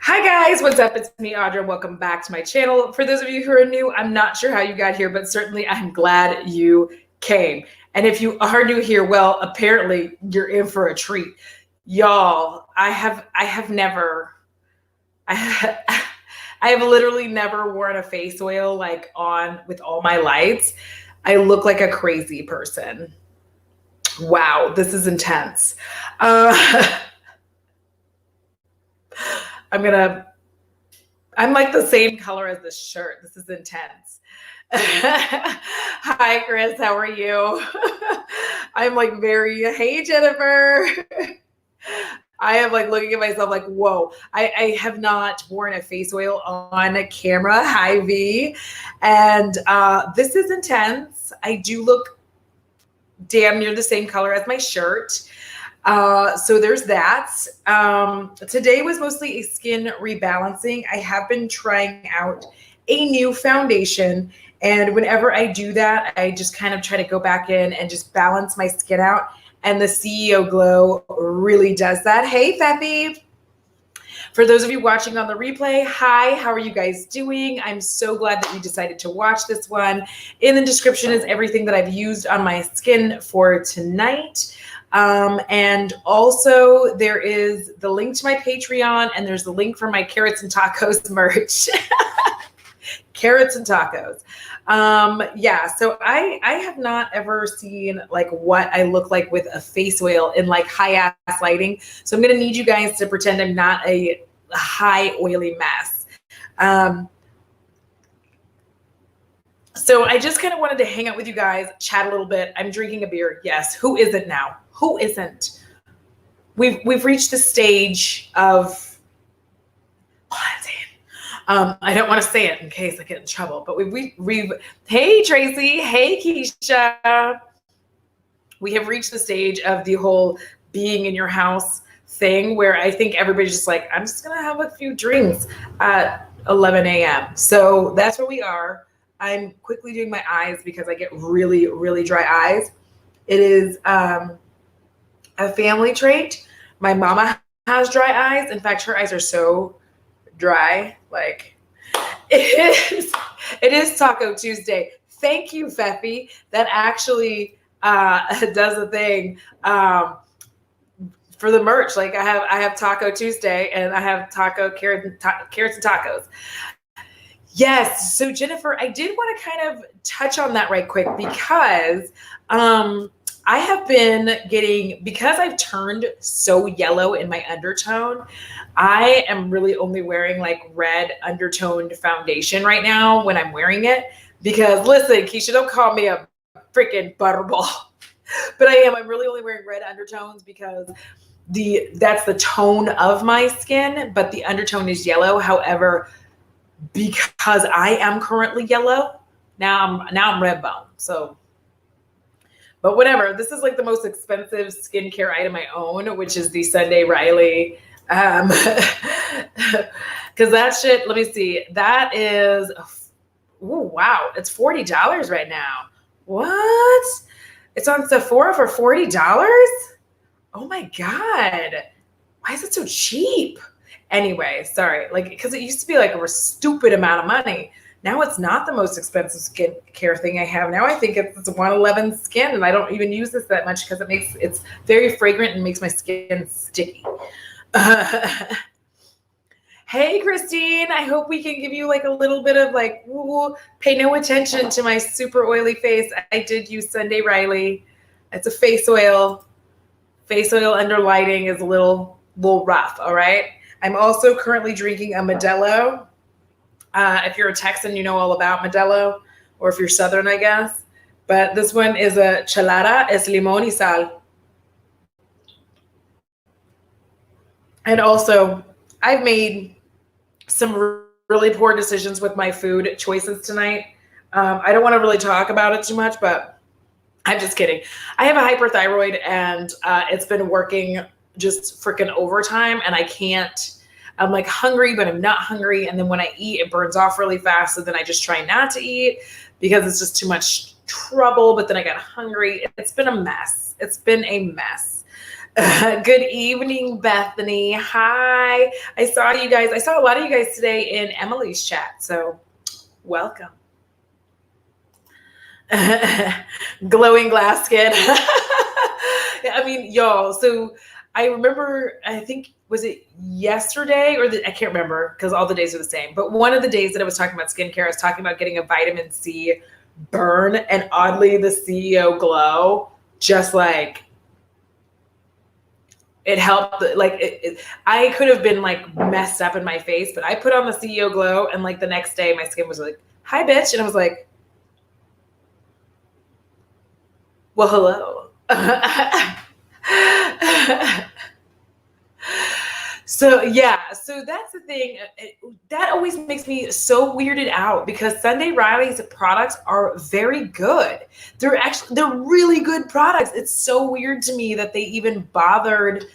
Hi guys, what's up? It's me, Audra. Welcome back to my channel. For those of you who are new, I'm not sure how you got here, but certainly I'm glad you came. And if you are new here, well, apparently you're in for a treat. Y'all, I have literally never worn a face oil like on with all my lights. I look like a crazy person. Wow, this is intense. Uh, I'm gonna I'm like the same color as this shirt. This is intense. Hi, Chris. How are you? I'm like hey, Jennifer. I am like looking at myself like, whoa, I have not worn a face oil on a camera. Hi, V. And this is intense. I do look damn near the same color as my shirt. So there's that. Today was mostly a skin rebalancing. I have been trying out a new foundation. And whenever I do that, I just kind of try to go back in and just balance my skin out. And the CEO Glow really does that. Hey, Feffy. For those of you watching on the replay, hi, how are you guys doing? I'm so glad that you decided to watch this one. In the description is everything that I've used on my skin for tonight. And also there is the link to my Patreon and there's the link for my carrots and tacos merch. Carrots and tacos. Yeah, so I have not ever seen like what I look like with a face oil in like high ass lighting. So I'm going to need you guys to pretend I'm not a high oily mess. So I just kind of wanted to hang out with you guys, chat a little bit. I'm drinking a beer. Yes. Who isn't now? Who isn't? We've reached the stage of, I don't want to say it in case I get in trouble, but we've hey, Tracy. Hey, Keisha. We have reached the stage of the whole being in your house thing where I think everybody's just like, I'm just going to have a few drinks at 11 a.m. So that's where we are. I'm quickly doing my eyes because I get really, really dry eyes. It is a family trait. My mama has dry eyes. In fact, her eyes are so dry. Like it is Taco Tuesday. Thank you, Feffy. That actually does a thing for the merch. Like I have Taco Tuesday and I have carrots and tacos. Yes. So Jennifer, I did want to kind of touch on that right quick because I have been because I've turned so yellow in my undertone, I am really only wearing like red undertoned foundation right now when I'm wearing it. Because listen, Keisha, don't call me a freaking butterball. But I'm really only wearing red undertones because that's the tone of my skin, but the undertone is yellow. However, because I am currently yellow, now I'm red bone. So, but whatever. This is like the most expensive skincare item I own, which is the Sunday Riley. Because that shit, let me see. That is, wow, it's $40 right now. What? It's on Sephora for $40? Oh my God. Why is it so cheap? Anyway, sorry. Like, because it used to be like a stupid amount of money. Now it's not the most expensive skincare thing I have. Now I think it's 111 Skin, and I don't even use this that much because it's very fragrant and makes my skin sticky. Hey, Christine. I hope we can give you like a little bit of like, ooh, pay no attention to my super oily face. I did use Sunday Riley. It's a face oil. Face oil under lighting is a little rough. All right. I'm also currently drinking a Modelo. If you're a Texan, you know all about Modelo, or if you're Southern, I guess. But this one is a chelada, es limón y sal. And also, I've made some really poor decisions with my food choices tonight. I don't want to really talk about it too much, but I'm just kidding. I have a hyperthyroid, and it's been working just freaking overtime, and I can't. I'm like hungry, but I'm not hungry. And then when I eat, it burns off really fast. So then I just try not to eat because it's just too much trouble. But then I got hungry. It's been a mess. It's been a mess. Good evening, Bethany. Hi. I saw you guys. I saw a lot of you guys today in Emily's chat. So welcome. Glowing glass skin. I mean, y'all. So I remember, I think, was it yesterday or I can't remember because all the days are the same. But one of the days that I was talking about skincare, I was talking about getting a vitamin C burn, and oddly, the CEO glow just like it helped. Like I could have been like messed up in my face, but I put on the CEO glow, and like the next day, my skin was like, "Hi, bitch," and I was like, "Well, hello." So yeah, so that's the thing. That always makes me so weirded out because Sunday Riley's products are very good. They're really good products. It's so weird to me that they even bothered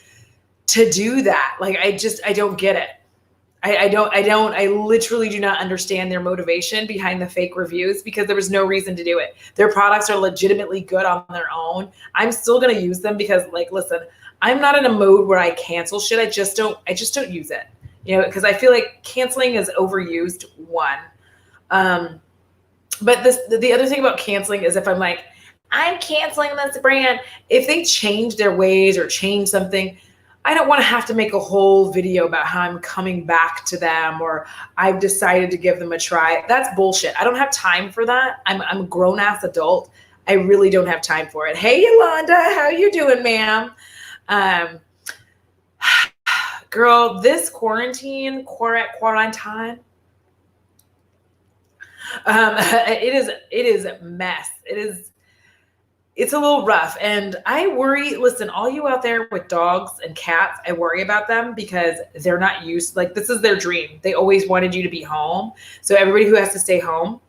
to do that. Like I don't get it. I literally do not understand their motivation behind the fake reviews because there was no reason to do it. Their products are legitimately good on their own. I'm still going to use them because like, listen, I'm not in a mode where I cancel shit. I just don't use it, you know, because I feel like canceling is overused. One. But the other thing about canceling is if I'm like, I'm canceling this brand, if they change their ways or change something, I don't want to have to make a whole video about how I'm coming back to them or I've decided to give them a try. That's bullshit. I don't have time for that. I'm a grown ass adult. I really don't have time for it. Hey, Yolanda, how you doing, ma'am? Girl, this quarantine, it is a mess. It's a little rough. And I worry, listen, all you out there with dogs and cats, I worry about them because they're not used, like this is their dream. They always wanted you to be home. So everybody who has to stay home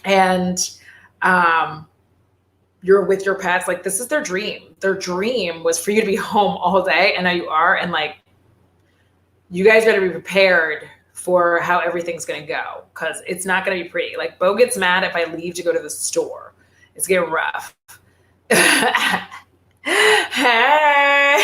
and you're with your pets, like this is their dream. Their dream was for you to be home all day, and now you are. And like, you guys better be prepared for how everything's going to go because it's not going to be pretty. Like Bo gets mad if I leave to go to the store. It's getting rough. Hey,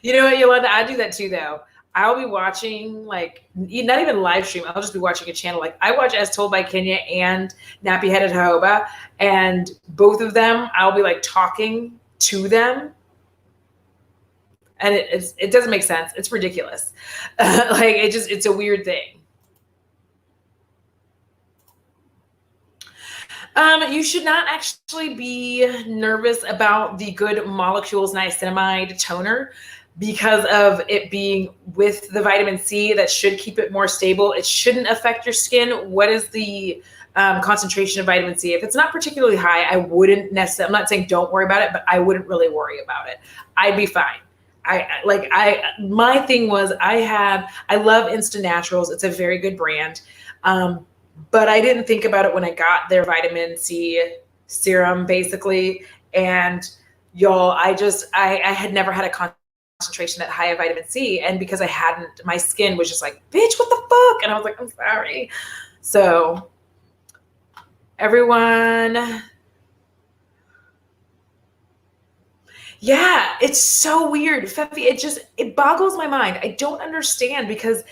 you know what, Yolanda? I do that too, though. I'll be watching, like, not even live stream. I'll just be watching a channel. Like, I watch As Told by Kenya and Nappy Headed Jojoba, and both of them, I'll be like talking to them, and it doesn't make sense. It's ridiculous. Like, it's a weird thing. You should not actually be nervous about the Good Molecules Niacinamide toner because of it being with the vitamin C that should keep it more stable. It shouldn't affect your skin. What is the concentration of vitamin C? If it's not particularly high, I wouldn't necessarily, I'm not saying don't worry about it, but I wouldn't really worry about it. I'd be fine. My thing was I love Insta Naturals. It's a very good brand. But I didn't think about it when I got their vitamin C serum, basically. And y'all, I had never had a concentration that high of vitamin C. And because I hadn't, my skin was just like, bitch, what the fuck? And I was like, I'm sorry. So everyone, yeah, it's so weird. Fefi, it boggles my mind. I don't understand because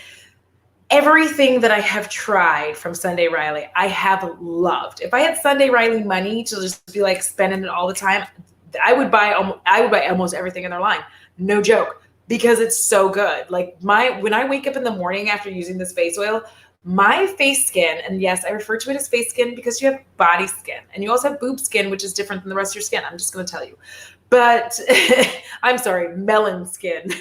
everything that I have tried from Sunday Riley, I have loved. If I had Sunday Riley money to just be like spending it all the time, I would buy almost everything in their line. No joke, because it's so good. Like when I wake up in the morning after using this face oil, my face skin, and yes, I refer to it as face skin because you have body skin and you also have boob skin, which is different than the rest of your skin. I'm just going to tell you, but I'm sorry, melon skin.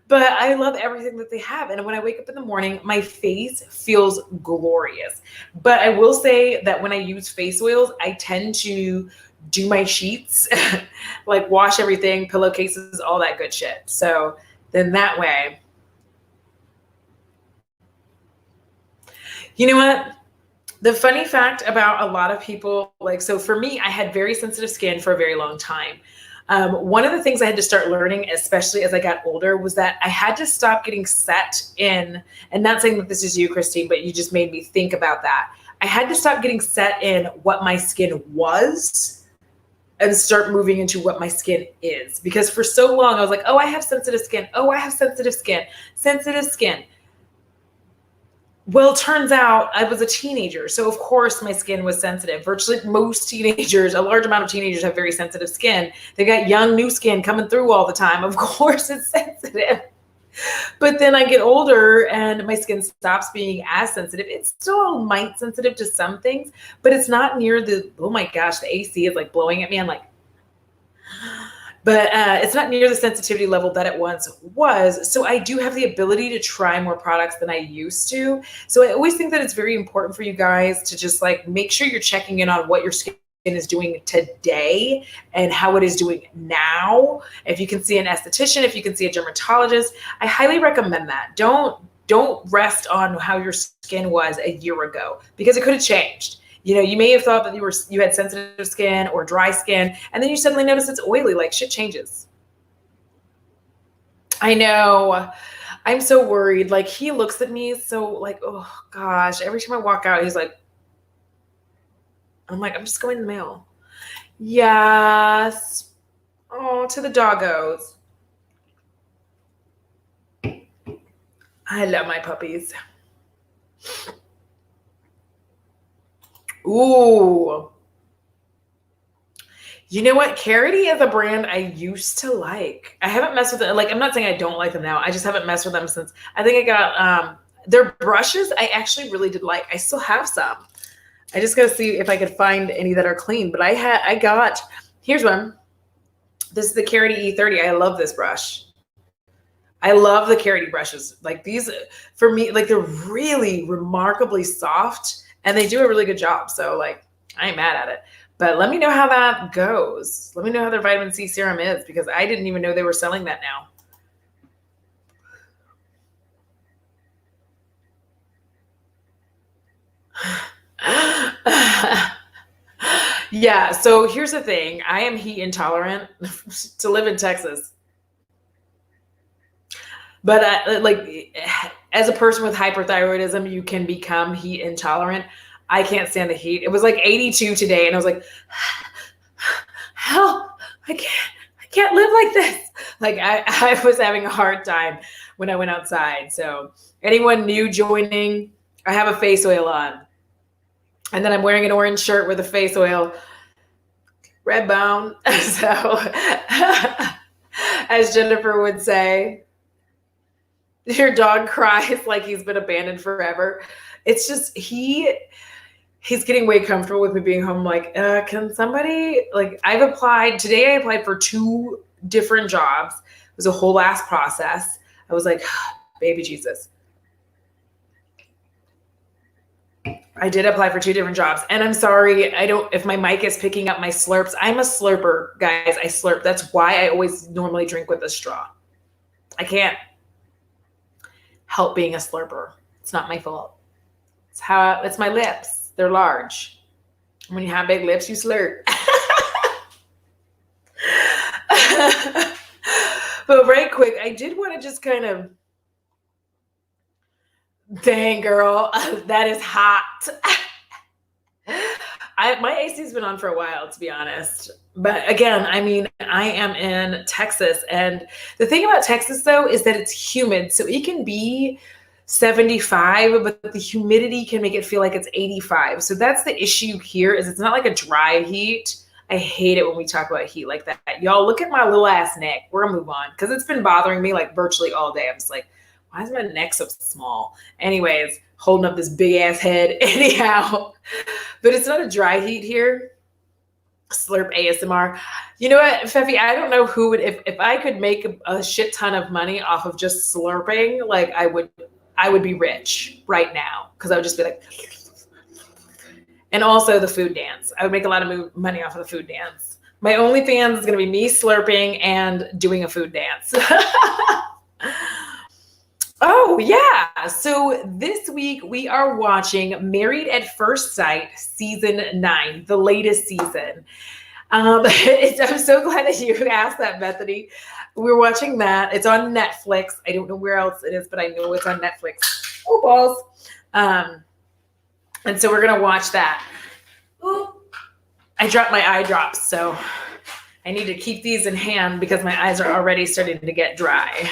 But I love everything that they have. And when I wake up in the morning, my face feels glorious. But I will say that when I use face oils, I tend to do my sheets, like wash everything, pillowcases, all that good shit. So then that way, you know what? The funny fact about a lot of people, like, so for me, I had very sensitive skin for a very long time. One of the things I had to start learning, especially as I got older, was that I had to stop getting set in, and not saying that this is you, Christine, but you just made me think about that. I had to stop getting set in what my skin was and start moving into what my skin is. Because for so long I was like, oh, I have sensitive skin. Oh, I have sensitive skin. Sensitive skin. Well, turns out I was a teenager. So of course my skin was sensitive. Virtually most teenagers, a large amount of teenagers have very sensitive skin. They got young, new skin coming through all the time. Of course it's sensitive. But then I get older and my skin stops being as sensitive. It's still might sensitive to some things, but it's not near the, oh my gosh, the AC is like blowing at me. I'm like, but it's not near the sensitivity level that it once was. So I do have the ability to try more products than I used to. So I always think that it's very important for you guys to just like make sure you're checking in on what your skin is doing today and how it is doing now. If you can see an esthetician, if you can see a dermatologist, I highly recommend that. Don't rest on how your skin was a year ago, because it could have changed. You know, you may have thought that you had sensitive skin or dry skin, and then you suddenly notice it's oily. Like, shit changes. I know. I'm so worried. Like, he looks at me so like, oh gosh, every time I walk out, he's like, I'm like, I'm just going in the mail. Yes. Oh, to the doggos. I love my puppies. Ooh. You know what? Carity is a brand I used to like. I haven't messed with it. Like, I'm not saying I don't like them now. I just haven't messed with them since I think I got their brushes. I actually really did like. I still have some. I just got to see if I could find any that are clean. But here's one. This is the Carity E30. I love this brush. I love the Carity brushes. Like, these, for me, like, they're really remarkably soft and they do a really good job. So like, I ain't mad at it. But let me know how that goes. Let me know how their vitamin C serum is, because I didn't even know they were selling that now. Yeah, so here's the thing. I am heat intolerant to live in Texas. But like, as a person with hyperthyroidism, you can become heat intolerant. I can't stand the heat. It was like 82 today, and I was like, hell, I can't live like this. Like, I was having a hard time when I went outside. So anyone new joining, I have a face oil on. And then I'm wearing an orange shirt with a face oil, red bone. So as Jennifer would say, your dog cries like he's been abandoned forever. It's just, he's getting way comfortable with me being home. Like, can somebody, like, today I applied for 2 different jobs. It was a whole ass process. I was like, baby Jesus. I did apply for 2 different jobs, and I'm sorry, if my mic is picking up my slurps. I'm a slurper, guys. I slurp. That's why I always normally drink with a straw. I can't help being a slurper. It's not my fault. It's my lips. They're large. When you have big lips, you slurp. But right quick, I did want to just kind of, dang girl, that is hot. My AC's been on for a while, to be honest. But again, I mean, I am in Texas, and the thing about Texas though is that it's humid, so it can be 75, but the humidity can make it feel like it's 85. So that's the issue here, is it's not like a dry heat. I hate it when we talk about heat like that. Y'all, look at my little ass neck. We're gonna move on, because it's been bothering me like virtually all day. I'm just like, why is my neck so small? Anyways, holding up this big ass head anyhow. But it's not a dry heat here. Slurp ASMR. You know what, Feffy, I don't know who would, if I could make a shit ton of money off of just slurping, like I would be rich right now, because I would just be like, and also the food dance. I would make a lot of money off of the food dance. My OnlyFans is going to be me slurping and doing a food dance. Oh, yeah. So this week we are watching Married at First Sight season 9, the latest season. I'm so glad that you asked that, Bethany. We're watching that. It's on Netflix. I don't know where else it is, but I know it's on Netflix. Oh, balls. And so we're going to watch that. Ooh, I dropped my eye drops, so I need to keep these in hand because my eyes are already starting to get dry.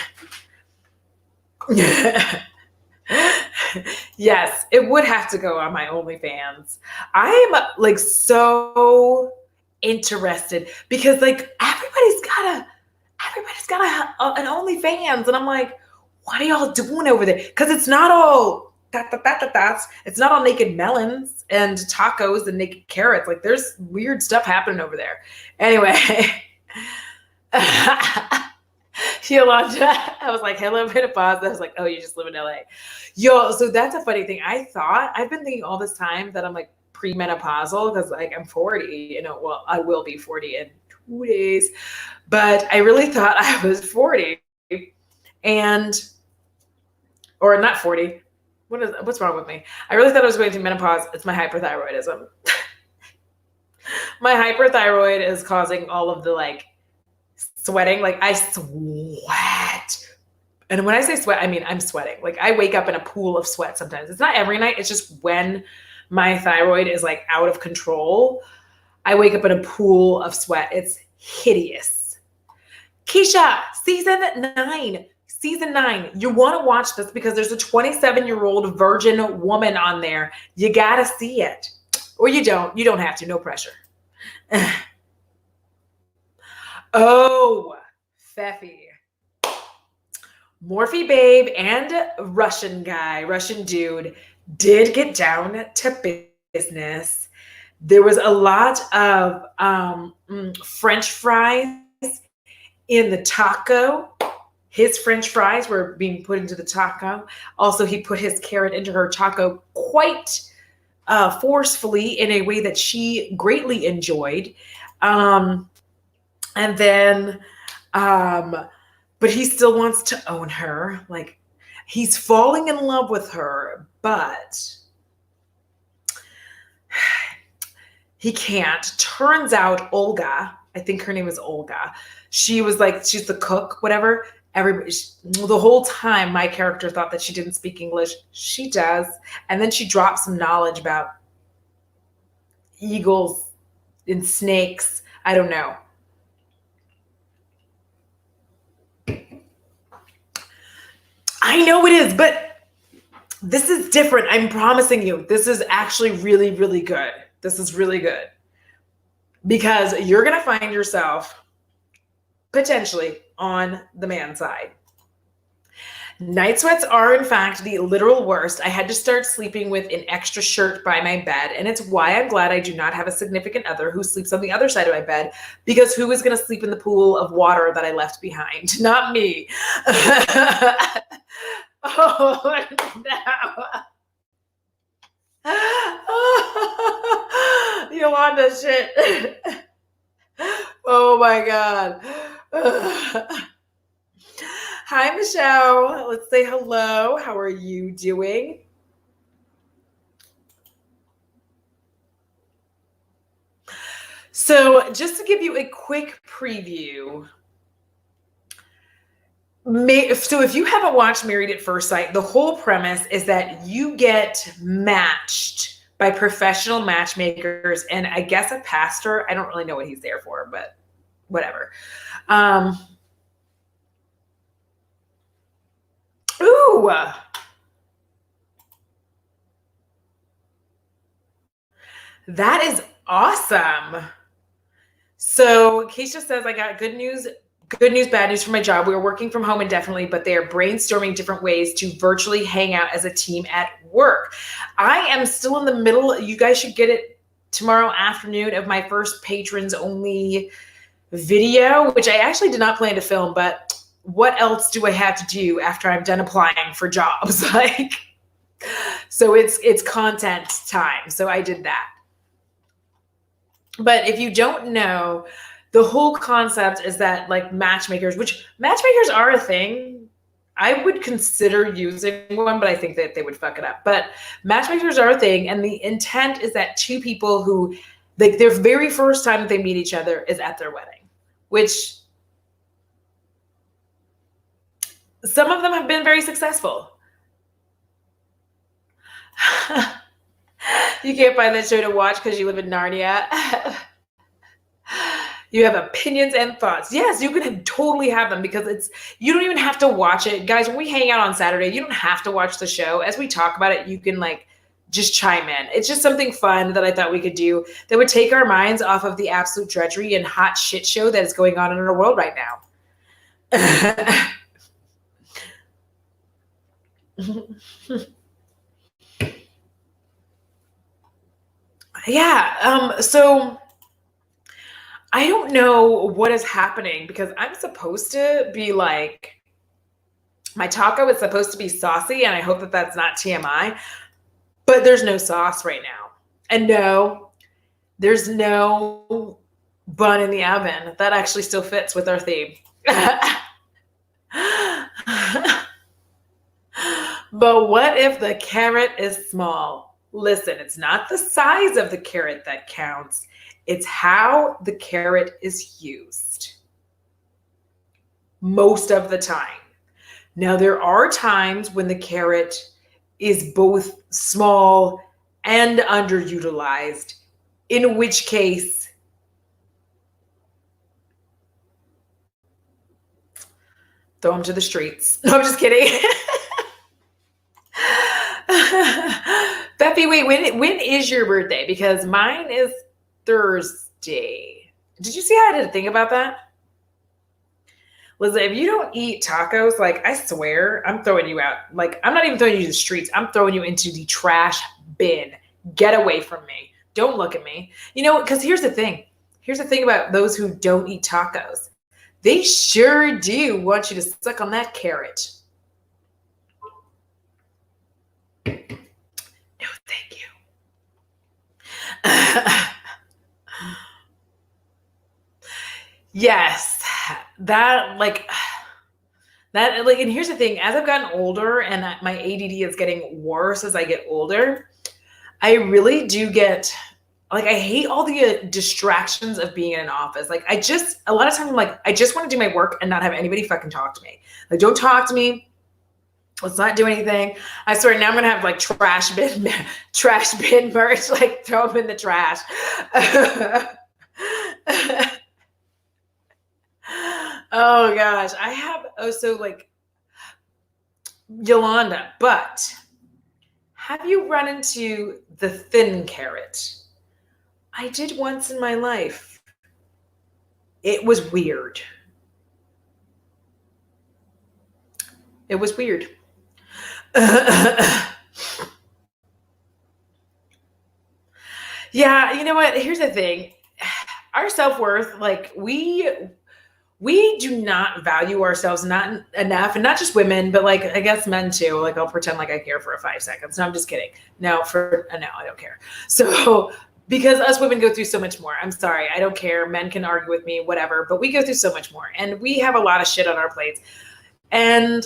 Yes, it would have to go on my OnlyFans. I am like so interested because like everybody's got an OnlyFans, and I'm like, what are y'all doing over there? Because it's not all it's not all naked melons and tacos and naked carrots. Like there's weird stuff happening over there. Anyway. Yolanda, I was like, hello, menopause. I was like, oh, you just live in LA. Yo, so that's a funny thing. I've been thinking all this time that I'm like premenopausal because like I'm 40, well, I will be 40 in 2 days, but I really thought I was 40 or not 40. What's wrong with me? I really thought I was going through menopause. It's my hyperthyroidism. My hyperthyroid is causing all of the like sweating. Like I sweat. And when I say sweat, I mean, I'm sweating. Like I wake up in a pool of sweat sometimes. It's not every night. It's just when my thyroid is like out of control, I wake up in a pool of sweat. It's hideous. Keisha, season 9. You want to watch this because there's a 27-year-old virgin woman on there. You got to see it. Or you don't. You don't have to. No pressure. Oh, Pfeffy. Morphe babe and Russian dude did get down to business. There was a lot of French fries in the taco. His French fries were being put into the taco. Also, he put his carrot into her taco quite forcefully in a way that she greatly enjoyed. And then, but he still wants to own her. Like he's falling in love with her, but he can't. Turns out Olga, I think her name is Olga. She was like, she's the cook, whatever. The whole time my character thought that she didn't speak English. She does. And then she dropped some knowledge about eagles and snakes. I don't know. I know it is, but this is different. I'm promising you. This is actually really, really good. This is really good. Because you're going to find yourself potentially on the man side. Night sweats are, in fact, the literal worst. I had to start sleeping with an extra shirt by my bed, and it's why I'm glad I do not have a significant other who sleeps on the other side of my bed, because who is going to sleep in the pool of water that I left behind? Not me. Oh, no. Yolanda, shit. Oh, my God. Hi, Michelle. Let's say hello. How are you doing? So just to give you a quick preview, so if you haven't watched Married at First Sight, the whole premise is that you get matched by professional matchmakers and I guess a pastor. I don't really know what he's there for, but whatever. Ooh. That is awesome. So Keisha says, I got good news, bad news for my job. We are working from home indefinitely, but they are brainstorming different ways to virtually hang out as a team at work. I am still in the middle. You guys should get it tomorrow afternoon of my first patrons only video, which I actually did not plan to film, but what else do I have to do after I'm done applying for jobs? Like, so it's content time. So I did that. But if you don't know, the whole concept is that like matchmakers, which matchmakers are a thing. I would consider using one, but I think that they would fuck it up. But matchmakers are a thing. And the intent is that two people who, like, their very first time that they meet each other is at their wedding, which some of them have been very successful. You can't find that show to watch because you live in Narnia. You have opinions and thoughts. Yes, you can totally have them because you don't even have to watch it. Guys, when we hang out on Saturday, you don't have to watch the show. As we talk about it, you can like just chime in. It's just something fun that I thought we could do that would take our minds off of the absolute drudgery and hot shit show that is going on in our world right now. Yeah. So I don't know what is happening because I'm supposed to be like, my taco is supposed to be saucy, and I hope that that's not TMI, but there's no sauce right now. And no, there's no bun in the oven. That actually still fits with our theme. But what if the carrot is small? Listen, it's not the size of the carrot that counts. It's how the carrot is used most of the time. Now, there are times when the carrot is both small and underutilized, in which case throw them to the streets. No, I'm just kidding. Beppy, wait, when is your birthday? Because mine is Thursday. Did you see how I did a thing about that? Listen, if you don't eat tacos, like I swear, I'm throwing you out. Like I'm not even throwing you to the streets. I'm throwing you into the trash bin. Get away from me. Don't look at me. You know, because here's the thing. Here's the thing about those who don't eat tacos. They sure do want you to suck on that carrot. No, thank you. Yes, that like, and here's the thing, as I've gotten older and my ADD is getting worse as I get older, I really do get, like, I hate all the distractions of being in an office. Like, a lot of times I'm like, I just want to do my work and not have anybody fucking talk to me. Like, don't talk to me. Let's not do anything. I swear now I'm going to have like trash bin merch, like throw them in the trash. Oh gosh, I have also like Yolanda, but have you run into the thin carrot? I did once in my life. It was weird. It was weird. Yeah, you know what? Here's the thing. Our self-worth, like we do not value ourselves not enough, and not just women, but like I guess men too. Like I'll pretend like I care for 5 seconds. No, I'm just kidding. No, I don't care. So because us women go through so much more. I'm sorry, I don't care. Men can argue with me, whatever, but we go through so much more, and we have a lot of shit on our plates. And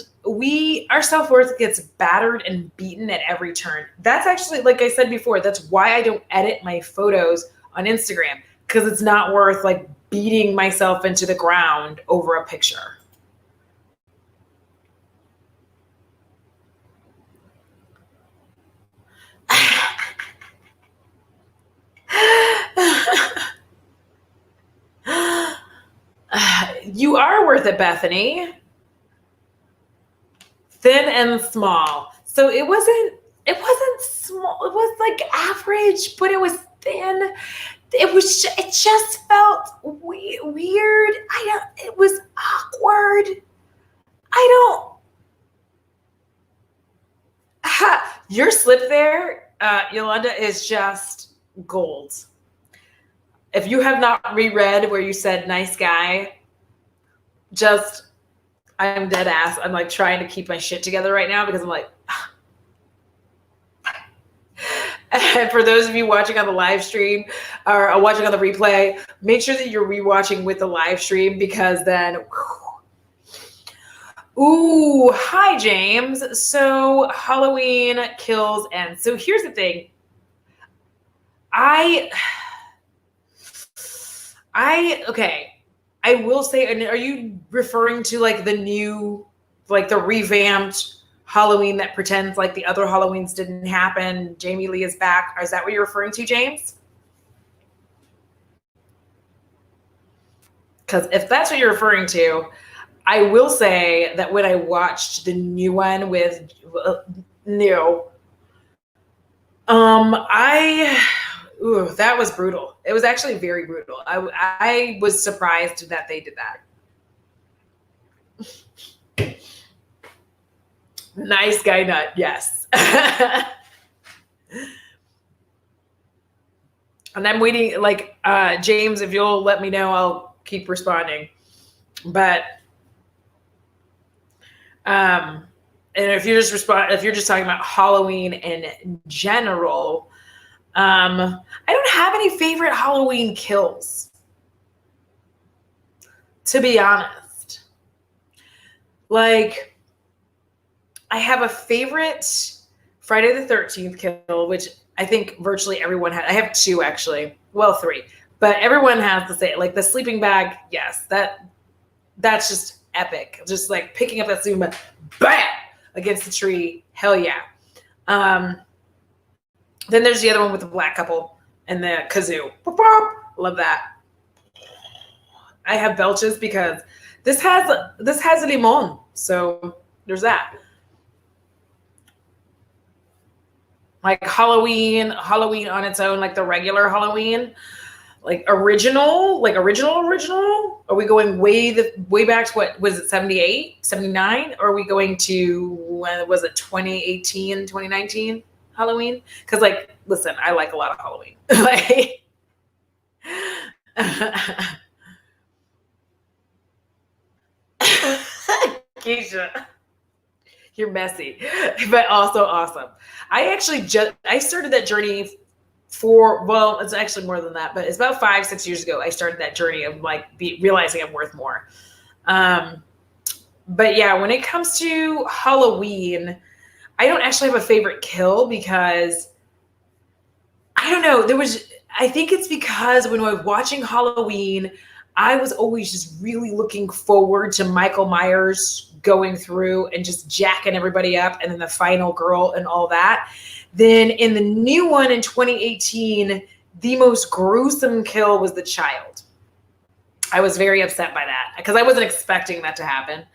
our self-worth gets battered and beaten at every turn. That's actually, like I said before, that's why I don't edit my photos on Instagram, because it's not worth like beating myself into the ground over a picture. You are worth it, Bethany. Thin and small. So it wasn't small. It was like average, but it was thin. It just felt weird. It was awkward. Your slip there, Yolanda, is just gold. If you have not reread where you said nice guy, I'm dead ass. I'm like trying to keep my shit together right now because I'm like, and for those of you watching on the live stream or watching on the replay, make sure that you're rewatching with the live stream, because then, ooh, hi, James. So Halloween kills ends. So here's the thing. Okay. I will say, and are you referring to like the new, like the revamped Halloween that pretends like the other Halloweens didn't happen? Jamie Lee is back. Is that what you're referring to, James? Because if that's what you're referring to, I will say that when I watched the new one with that was brutal. It was actually very brutal. I was surprised that they did that. Nice guy nut, yes. And I'm waiting, like, James, if you'll let me know, I'll keep responding. But and if you're just talking about Halloween in general, I don't have any favorite Halloween kills, to be honest. Like, I have a favorite Friday the 13th kill, which I think virtually everyone had. I have two, actually. Well, three. But everyone has to say it. Like, the sleeping bag, yes, that's just epic. Just like picking up that sleeping bag, bam, against the tree. Hell yeah. Then there's the other one with the black couple and the kazoo. Boop, boop. Love that. I have belches because this has a limon. So there's that. Like Halloween on its own, like the regular Halloween, like original. Are we going way back to what was it, 78, 79? Or are we going to, when was it, 2018, 2019 Halloween? Because, like, listen, I like a lot of Halloween. Like, Keisha, you're messy, but also awesome. I started that journey well, it's actually more than that, but it's about 5-6 years ago. I started that journey of like realizing I'm worth more. But yeah, when it comes to Halloween, I don't actually have a favorite kill because I don't know. I think it's because when I was watching Halloween, I was always just really looking forward to Michael Myers going through and just jacking everybody up, and then the final girl and all that. Then in the new one in 2018, the most gruesome kill was the child. I was very upset by that because I wasn't expecting that to happen.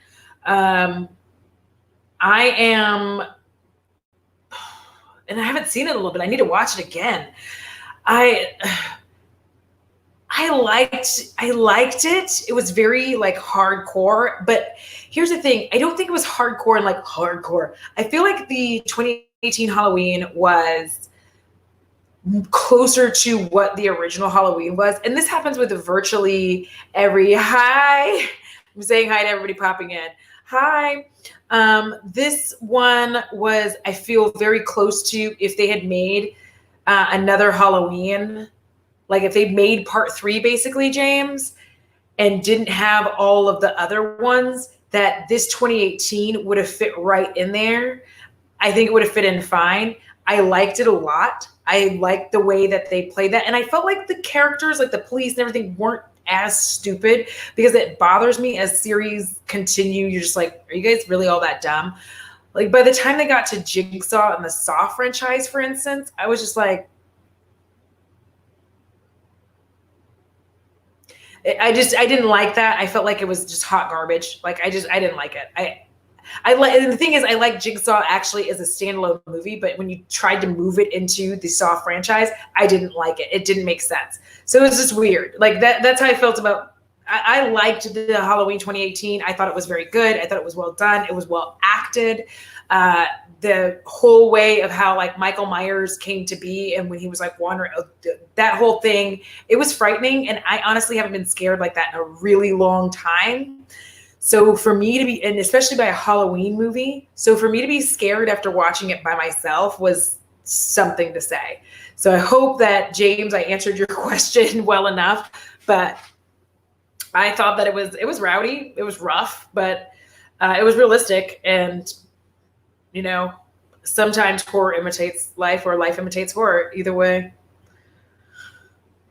I am, and I haven't seen it a little bit. I need to watch it again. I liked it. It was very like hardcore, but here's the thing. I don't think it was hardcore and like hardcore. I feel like the 2018 Halloween was closer to what the original Halloween was. And this happens with virtually every, hi. I'm saying hi to everybody popping in. Hi. This one was, I feel, very close to if they had made another Halloween. Like if they made part 3, basically, James, and didn't have all of the other ones, that this 2018 would have fit right in there. I think it would have fit in fine. I liked it a lot. I liked the way that they played that. And I felt like the characters, like the police and everything, weren't as stupid, because it bothers me as series continue. You're just like, are you guys really all that dumb? Like by the time they got to Jigsaw and the Saw franchise, for instance, I was just like, I didn't like that. I felt like it was just hot garbage. Like I didn't like it. And the thing is, I like Jigsaw actually as a standalone movie, but when you tried to move it into the Saw franchise, I didn't like it. It didn't make sense. So it was just weird. Like that's how I felt about, I liked the Halloween 2018. I thought it was very good. I thought it was well done. It was well acted. The whole way of how like Michael Myers came to be, and when he was like wandering, that whole thing, it was frightening. And I honestly haven't been scared like that in a really long time. So for me to be, and especially by a Halloween movie, so for me to be scared after watching it by myself was something to say. So I hope that, James, I answered your question well enough, but I thought that it was rowdy, it was rough, but it was realistic. And, you know, sometimes horror imitates life, or life imitates horror, either way.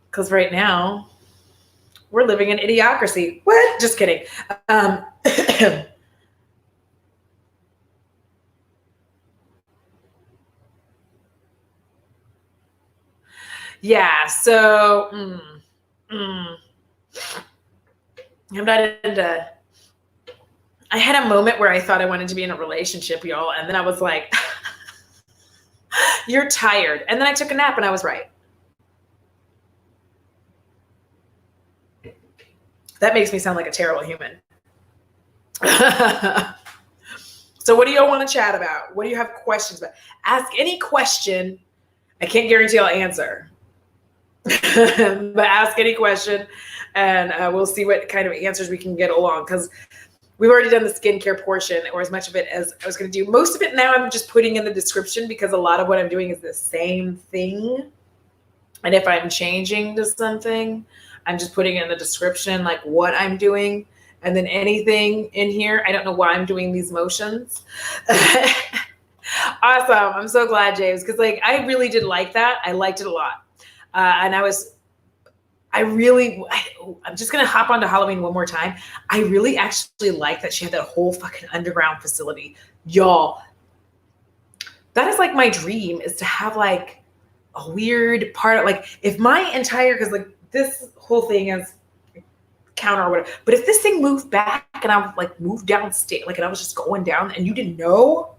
Because right now, we're living in idiocracy. What? Just kidding. Yeah. So, I'm not into, I had a moment where I thought I wanted to be in a relationship, y'all. And then I was like, you're tired. And then I took a nap and I was right. That makes me sound like a terrible human. So what do y'all want to chat about? What do you have questions about? Ask any question. I can't guarantee I'll answer. But ask any question and we'll see what kind of answers we can get along, because we've already done the skincare portion, or as much of it as I was going to do. Most of it now I'm just putting in the description, because a lot of what I'm doing is the same thing. And if I'm changing to something, I'm just putting in the description like what I'm doing. And then anything in here, I don't know why I'm doing these motions. Awesome. I'm so glad, James, because like I really did like that. I liked it a lot. And I'm just going to hop onto Halloween one more time. I really actually like that she had that whole fucking underground facility. Y'all, that is like my dream, is to have like a weird part of, like, if my entire, because like this whole thing is counter or whatever, but if this thing moved back and I would like move downstairs, like, and I was just going down and you didn't know,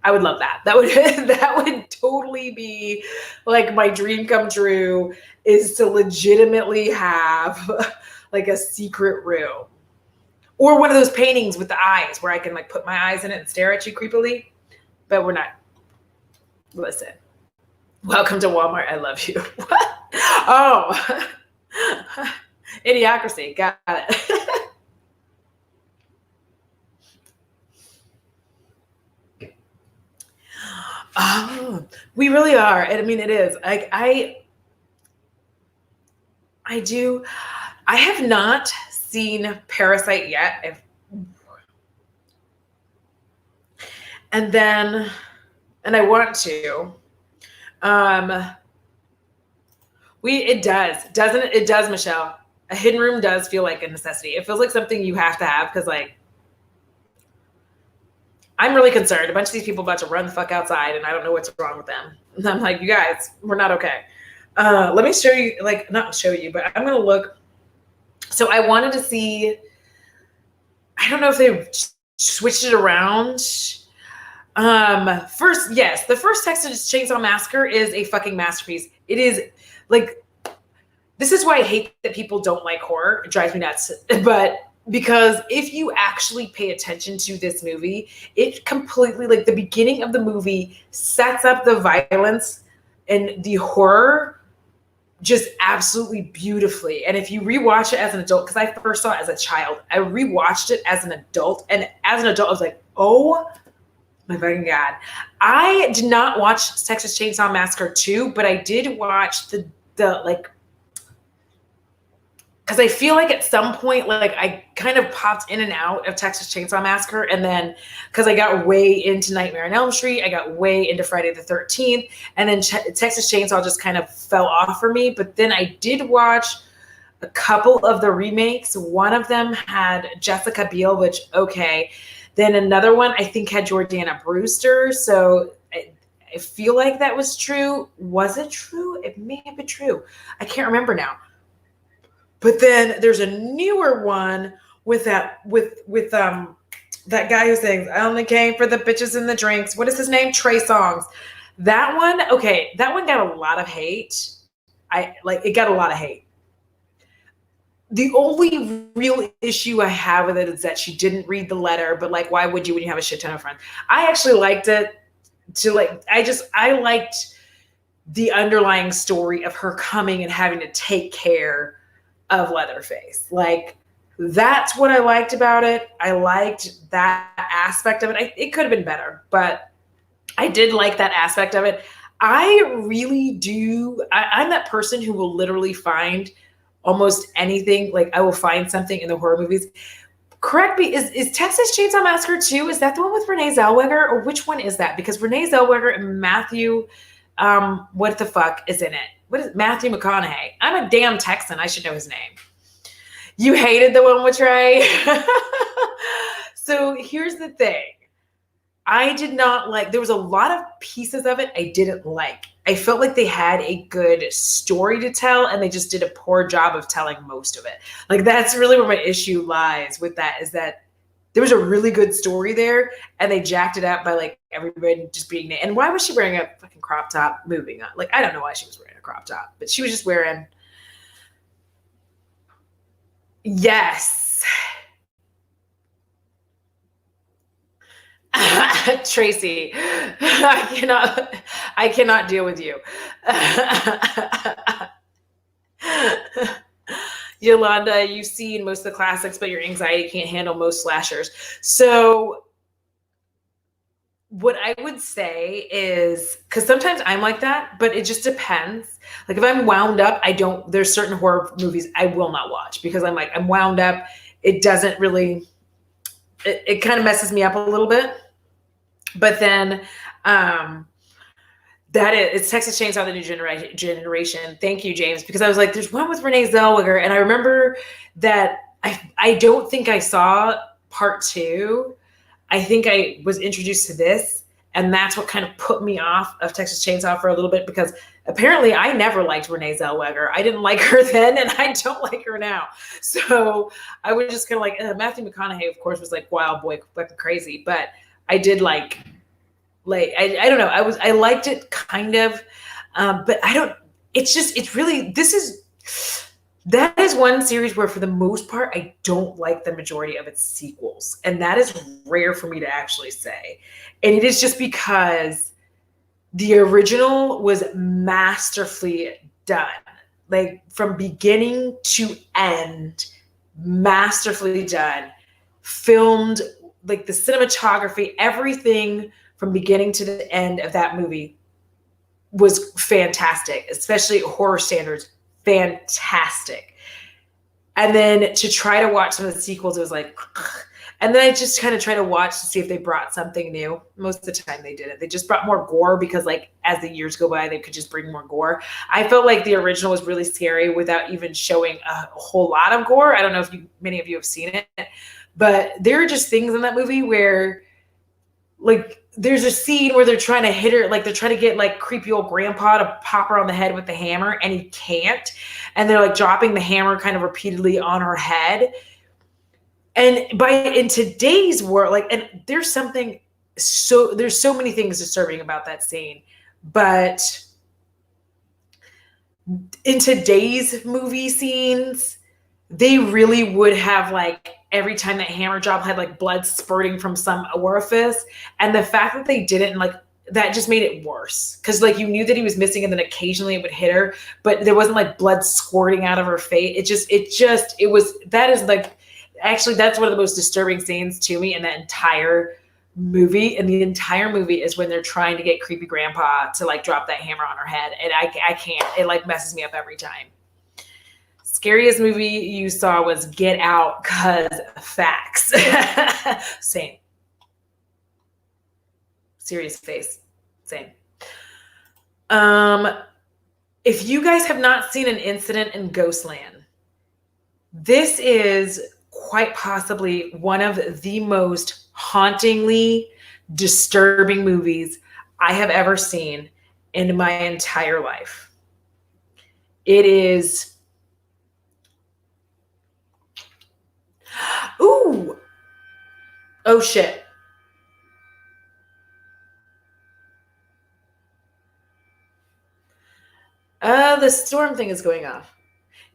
I would love that. That would totally be like my dream come true, is to legitimately have like a secret room, or one of those paintings with the eyes where I can like put my eyes in it and stare at you creepily. But we're not. Listen, welcome to Walmart. I love you. What? Oh, Idiocracy. Got it. Oh, we really are. And I mean, it is. Like I have not seen Parasite yet. And I want to. It does, Michelle. A hidden room does feel like a necessity. It feels like something you have to have, because like, I'm really concerned. A bunch of these people about to run the fuck outside and I don't know what's wrong with them. And I'm like, you guys, we're not okay. Let me show you, like, not show you, but I'm going to look. So I wanted to see, I don't know if they switched it around. First, yes, the first Texas Chainsaw Massacre is a fucking masterpiece. It is like, this is why I hate that people don't like horror. It drives me nuts. But because if you actually pay attention to this movie, it completely, like, the beginning of the movie sets up the violence and the horror just absolutely beautifully. And if you rewatch it as an adult, because I first saw it as a child, I rewatched it as an adult. And as an adult, I was like, oh my fucking God. I did not watch Texas Chainsaw Massacre 2, but I did watch the like, because I feel like at some point, like, I kind of popped in and out of Texas Chainsaw Massacre. And then because I got way into Nightmare on Elm Street, I got way into Friday the 13th. And then Texas Chainsaw just kind of fell off for me. But then I did watch a couple of the remakes. One of them had Jessica Biel, which, okay. Then another one, I think, had Jordana Brewster. So I feel like that was true. Was it true? It may have been true. I can't remember now. But then there's a newer one with that guy who sings, I only came for the bitches and the drinks. What is his name? Trey Songz. That one, okay, that one got a lot of hate. It got a lot of hate. The only real issue I have with it is that she didn't read the letter, but like, why would you when you have a shit ton of friends? I actually liked it I liked the underlying story of her coming and having to take care of Leatherface. Like, that's what I liked about it. I liked that aspect of it. It could have been better, but I did like that aspect of it. I really do. I'm that person who will literally find almost anything. Like, I will find something in the horror movies. Correct me. Is Texas Chainsaw Massacre 2? Is that the one with Renee Zellweger, or which one is that? Because Renee Zellweger and Matthew, what the fuck is in it? What is Matthew McConaughey? I'm a damn Texan. I should know his name. You hated the one with Trey? So here's the thing. I did not like, there was a lot of pieces of it I didn't like. I felt like they had a good story to tell and they just did a poor job of telling most of it. Like that's really where my issue lies with that, is that there was a really good story there and they jacked it up by like everybody just being, and why was she wearing a fucking crop top? Moving on. Like, I don't know why she was wearing a crop top, but she was just wearing, yes. Tracy, I cannot deal with you. Yolanda, you've seen most of the classics, but your anxiety can't handle most slashers. So what I would say is, because sometimes I'm like that, but it just depends. Like if I'm wound up, there's certain horror movies I will not watch because I'm wound up. It doesn't really, it kind of messes me up a little bit. But then it's Texas Chainsaw, the New Generation. Thank you, James, because I was like, there's one with Renee Zellweger, and I remember that I don't think I saw part 2. I think I was introduced to this, and that's what kind of put me off of Texas Chainsaw for a little bit, because apparently I never liked Renee Zellweger. I didn't like her then, and I don't like her now. So I was just kind of like, Matthew McConaughey, of course, was like wild boy, fucking crazy, but I did like I don't know. I liked it kind of, but that is one series where for the most part, I don't like the majority of its sequels. And that is rare for me to actually say. And it is just because the original was masterfully done, like from beginning to end, masterfully done, filmed, like the cinematography, everything from beginning to the end of that movie was fantastic, especially horror standards, fantastic. And then to try to watch some of the sequels, it was like, and then I just kind of try to watch to see if they brought something new. Most of the time they didn't. They just brought more gore because like as the years go by, they could just bring more gore. I felt like the original was really scary without even showing a whole lot of gore. I don't know if many of you have seen it, but there are just things in that movie where like there's a scene where they're trying to hit her, like they're trying to get like creepy old grandpa to pop her on the head with the hammer and he can't. And they're like dropping the hammer kind of repeatedly on her head. And in today's world, like, and there's so many things disturbing about that scene, but in today's movie scenes, they really would have like every time that hammer drop had like blood spurting from some orifice. And the fact that they didn't, like, that just made it worse. Cause like you knew that he was missing and then occasionally it would hit her, but there wasn't like blood squirting out of her face. That's one of the most disturbing scenes to me in that entire movie. And the entire movie is when they're trying to get creepy grandpa to like drop that hammer on her head. And I can't, it like messes me up every time. Scariest movie you saw was Get Out, cause facts. Same. Serious face. Same. If you guys have not seen An Incident in Ghostland, this is quite possibly one of the most hauntingly disturbing movies I have ever seen in my entire life. It is. Ooh. Oh shit. The storm thing is going off.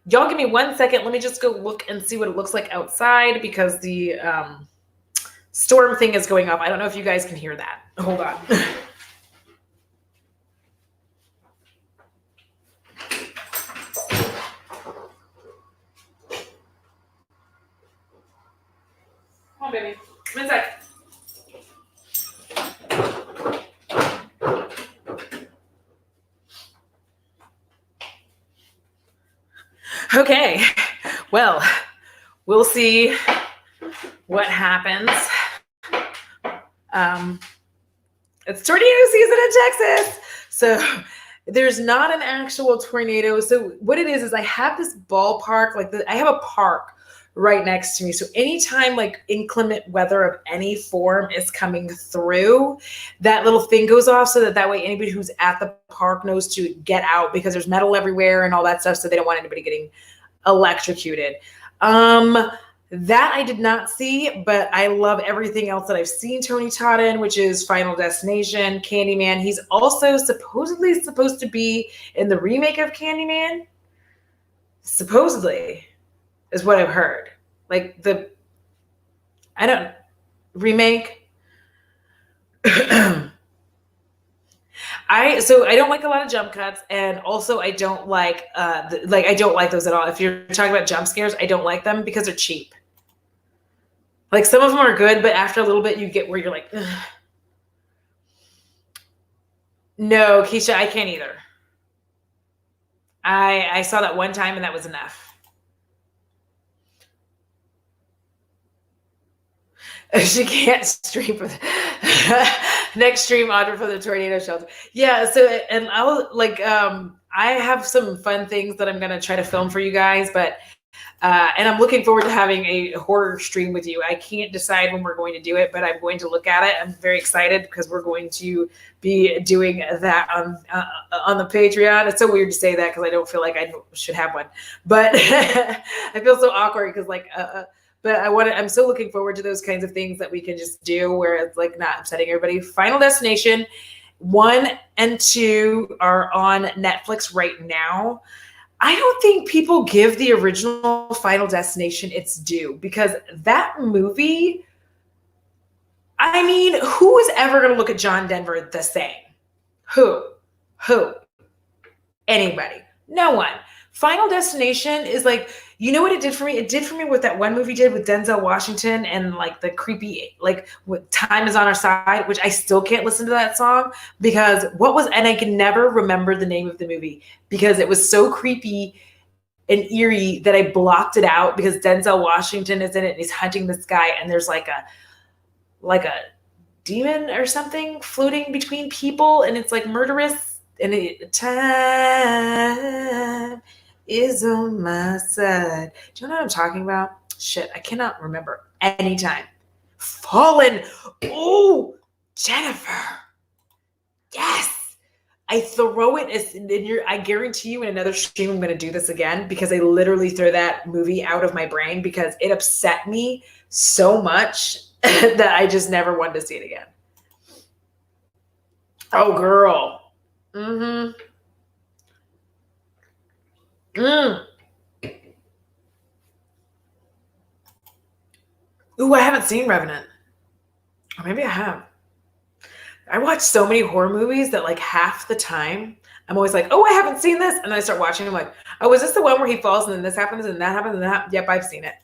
Y'all give me 1 second. Let me just go look and see what it looks like outside because the storm thing is going off. I don't know if you guys can hear that. Hold on. Come on, baby. 1 sec. Okay, well, we'll see what happens. It's tornado season in Texas. So there's not an actual tornado. So what it is I have this ballpark, I have a park right next to me. So anytime like inclement weather of any form is coming through, that little thing goes off so that way anybody who's at the park knows to get out, because there's metal everywhere and all that stuff. So they don't want anybody getting electrocuted. That I did not see, but I love everything else that I've seen Tony Todd in, which is Final Destination, Candyman. He's also supposedly supposed to be in the remake of Candyman. Supposedly is what I've heard. Like remake. I don't like a lot of jump cuts, and also I don't like I don't like those at all. If you're talking about jump scares, I don't like them because they're cheap. Like some of them are good, but after a little bit you get where you're like, ugh. No, Keisha, I can't either. I saw that one time and that was enough. She can't stream for next stream, Audra, for the tornado shelter. Yeah, so and I'll I have some fun things that I'm gonna try to film for you guys, but and I'm looking forward to having a horror stream with you. I can't decide when we're going to do it, but I'm going to look at it. I'm very excited because we're going to be doing that on the Patreon. It's so weird to say that because I don't feel like I should have one, but I feel so awkward because but I'm so looking forward to those kinds of things that we can just do where it's like not upsetting everybody. Final Destination 1 and 2 are on Netflix right now. I don't think people give the original Final Destination its due, because that movie, I mean, who is ever going to look at John Denver the same? Who? Anybody? No one. Final Destination is like, you know what it did for me? It did for me what that one movie did with Denzel Washington and like the creepy, like what Time Is on Our Side, which I still can't listen to that song because and I can never remember the name of the movie because it was so creepy and eerie that I blocked it out because Denzel Washington is in it and he's hunting this guy and there's like a demon or something floating between people and it's like murderous and time is on my side. Do you know what I'm talking about? Shit, I cannot remember any time. Fallen. Oh, Jennifer. Yes. I throw it I guarantee you in another stream I'm going to do this again because I literally throw that movie out of my brain because it upset me so much that I just never wanted to see it again. Oh, girl. Mm-hmm. Ooh, I haven't seen Revenant. Or maybe I have. I watch so many horror movies that like half the time I'm always like, oh, I haven't seen this. And then I start watching. I'm like, oh, is this the one where he falls and then this happens and that happens and that? Yep, I've seen it.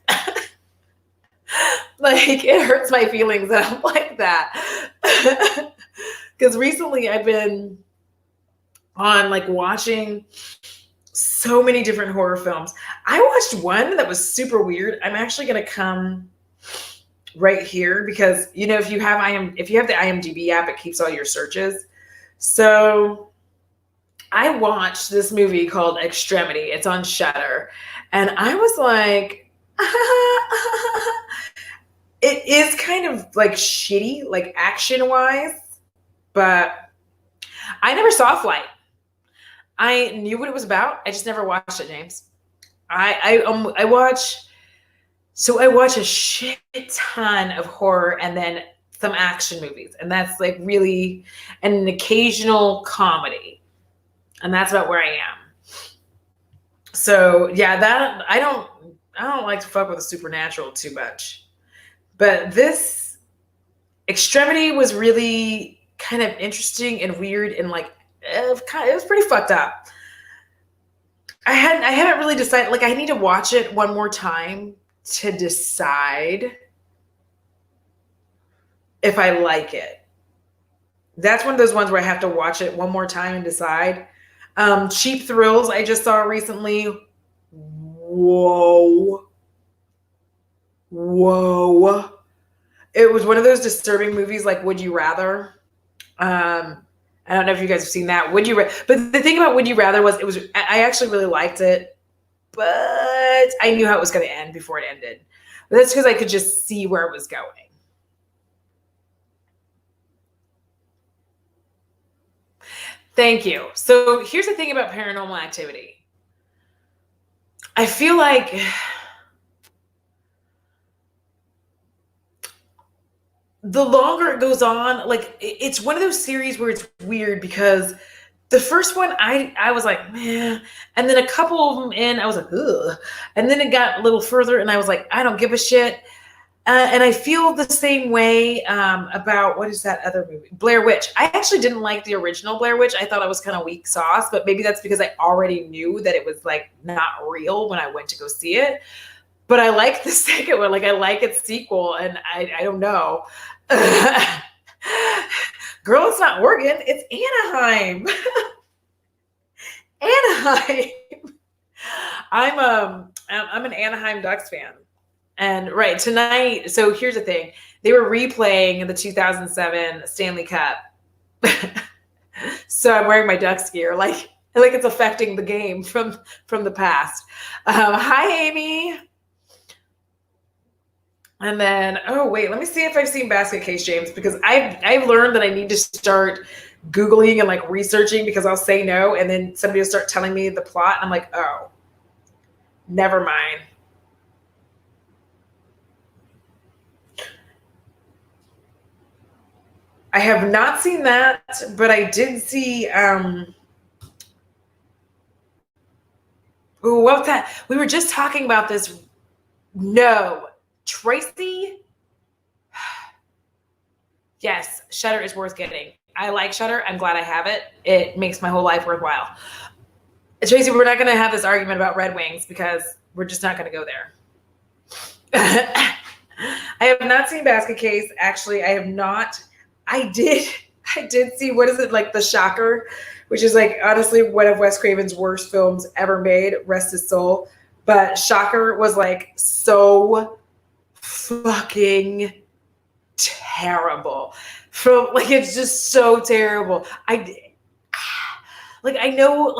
Like it hurts my feelings that I'm like that. Because recently I've been on like watching so many different horror films. I watched one that was super weird. I'm actually going to come right here because, you know, if you have the IMDb app, it keeps all your searches. So I watched this movie called Extremity. It's on Shudder. And I was like, it is kind of like shitty, like action wise, but I never saw Flight. I knew what it was about. I just never watched it, James. I watch a shit ton of horror and then some action movies. And that's like really an occasional comedy. And that's about where I am. So yeah, that I don't like to fuck with the supernatural too much. But this Extremity was really kind of interesting and weird and like it was pretty fucked up. I haven't really decided, like I need to watch it one more time to decide if I like it. That's one of those ones where I have to watch it one more time and decide. Cheap Thrills I just saw recently. Whoa. It was one of those disturbing movies like Would You Rather. I don't know if you guys have seen that. But the thing about Would You Rather was I actually really liked it, but what? I knew how it was going to end before it ended. But that's because I could just see where it was going. Thank you. So here's the thing about Paranormal Activity. I feel like the longer it goes on, like it's one of those series where it's weird because the first one I was like, man, and then a couple of them in, I was like, ugh, and then it got a little further, and I was like, I don't give a shit. And I feel the same way about, what is that other movie? Blair Witch. I actually didn't like the original Blair Witch. I thought it was kind of weak sauce, but maybe that's because I already knew that it was like not real when I went to go see it. But I like the second one. Like I like its sequel, and I don't know. Girl, it's not Oregon. It's Anaheim. Anaheim. I'm an Anaheim Ducks fan. And right tonight, so here's the thing. They were replaying the 2007 Stanley Cup. So I'm wearing my Ducks gear, like it's affecting the game from the past. Hi, Amy. And then, oh wait, let me see if I've seen Basket Case, James, because I've learned that I need to start Googling and like researching, because I'll say no, and then somebody will start telling me the plot, and I'm like, oh, never mind. I have not seen that, but I did see ooh, what's that? We were just talking about this. No. Tracy? Yes, Shudder is worth getting. I like Shudder. I'm glad I have it. It makes my whole life worthwhile. Tracy, we're not going to have this argument about Red Wings because we're just not going to go there. I have not seen Basket Case. Actually, I have not. I did see, what is it, like The Shocker, which is like honestly one of Wes Craven's worst films ever made, rest his soul. But Shocker was like so fucking terrible. From like, it's just so terrible. I know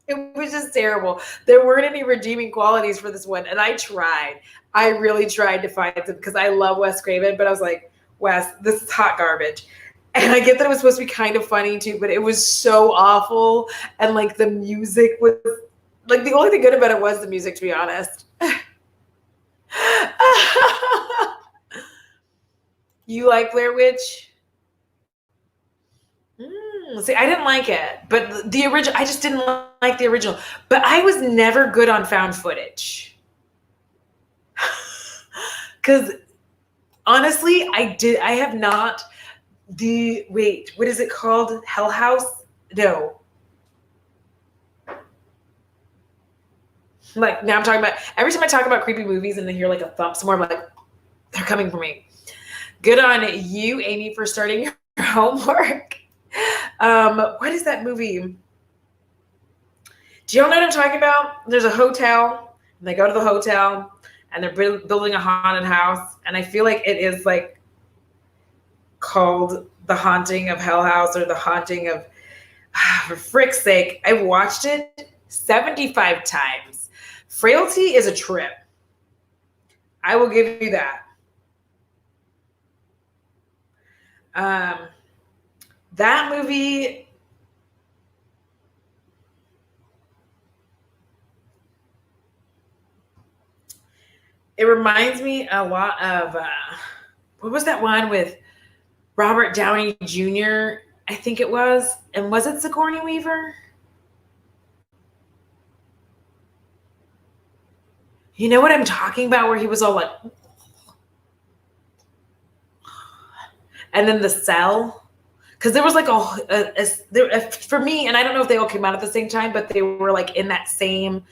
it was just terrible. There weren't any redeeming qualities for this one, and I really tried to find them because I love Wes Craven, but I was like, Wes, this is hot garbage. And I get that it was supposed to be kind of funny too, but it was so awful. And like the music was like, the only thing good about it was the music, to be honest. You like Blair Witch? See, I didn't like it, but the original, I just didn't like the original. But I was never good on found footage. Because honestly, I have not wait, what is it called? Hell House? No. Like, now I'm talking about, every time I talk about creepy movies and I hear like a thump somewhere, I'm like, they're coming for me. Good on you, Amy, for starting your homework. What is that movie? Do y'all know what I'm talking about? There's a hotel, and they go to the hotel, and they're building a haunted house, and I feel like it is like called The Haunting of Hell House, or The Haunting of, for frick's sake, I've watched it 75 times. Frailty is a trip. I will give you that. That movie, it reminds me a lot of, what was that one with Robert Downey Jr.? I think it was. And was it Sigourney Weaver? You know what I'm talking about, where he was all like, and then The Cell. Because there was like for me, and I don't know if they all came out at the same time, but they were like in that same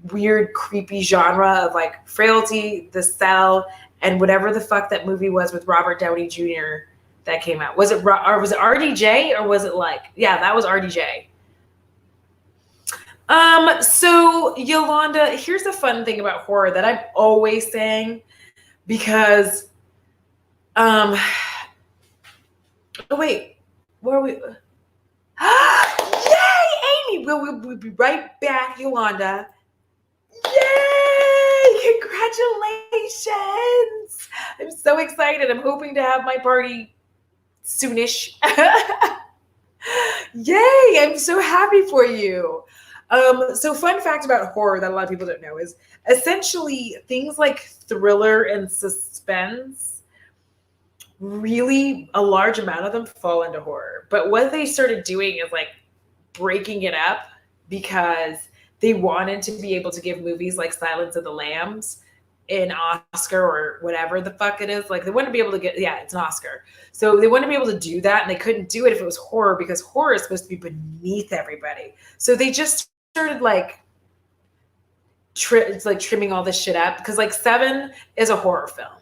weird, creepy genre of like Frailty, The Cell, and whatever the fuck that movie was with Robert Downey Jr. that came out. Was it RDJ, or was it like, yeah, that was RDJ. So Yolanda, here's the fun thing about horror that I'm always saying, because, oh wait. Where are we? Yay, Amy! We'll be right back, Yolanda. Yay! Congratulations! I'm so excited. I'm hoping to have my party soonish. Yay! I'm so happy for you. So fun fact about horror that a lot of people don't know is essentially things like thriller and suspense, really a large amount of them fall into horror. But what they started doing is like breaking it up because they wanted to be able to give movies like Silence of the Lambs an Oscar or whatever the fuck it is. Like they wouldn't be able to get, yeah, it's an Oscar. So they wouldn't be able to do that, and they couldn't do it if it was horror because horror is supposed to be beneath everybody. So they just started like it's like trimming all this shit up because like Seven is a horror film.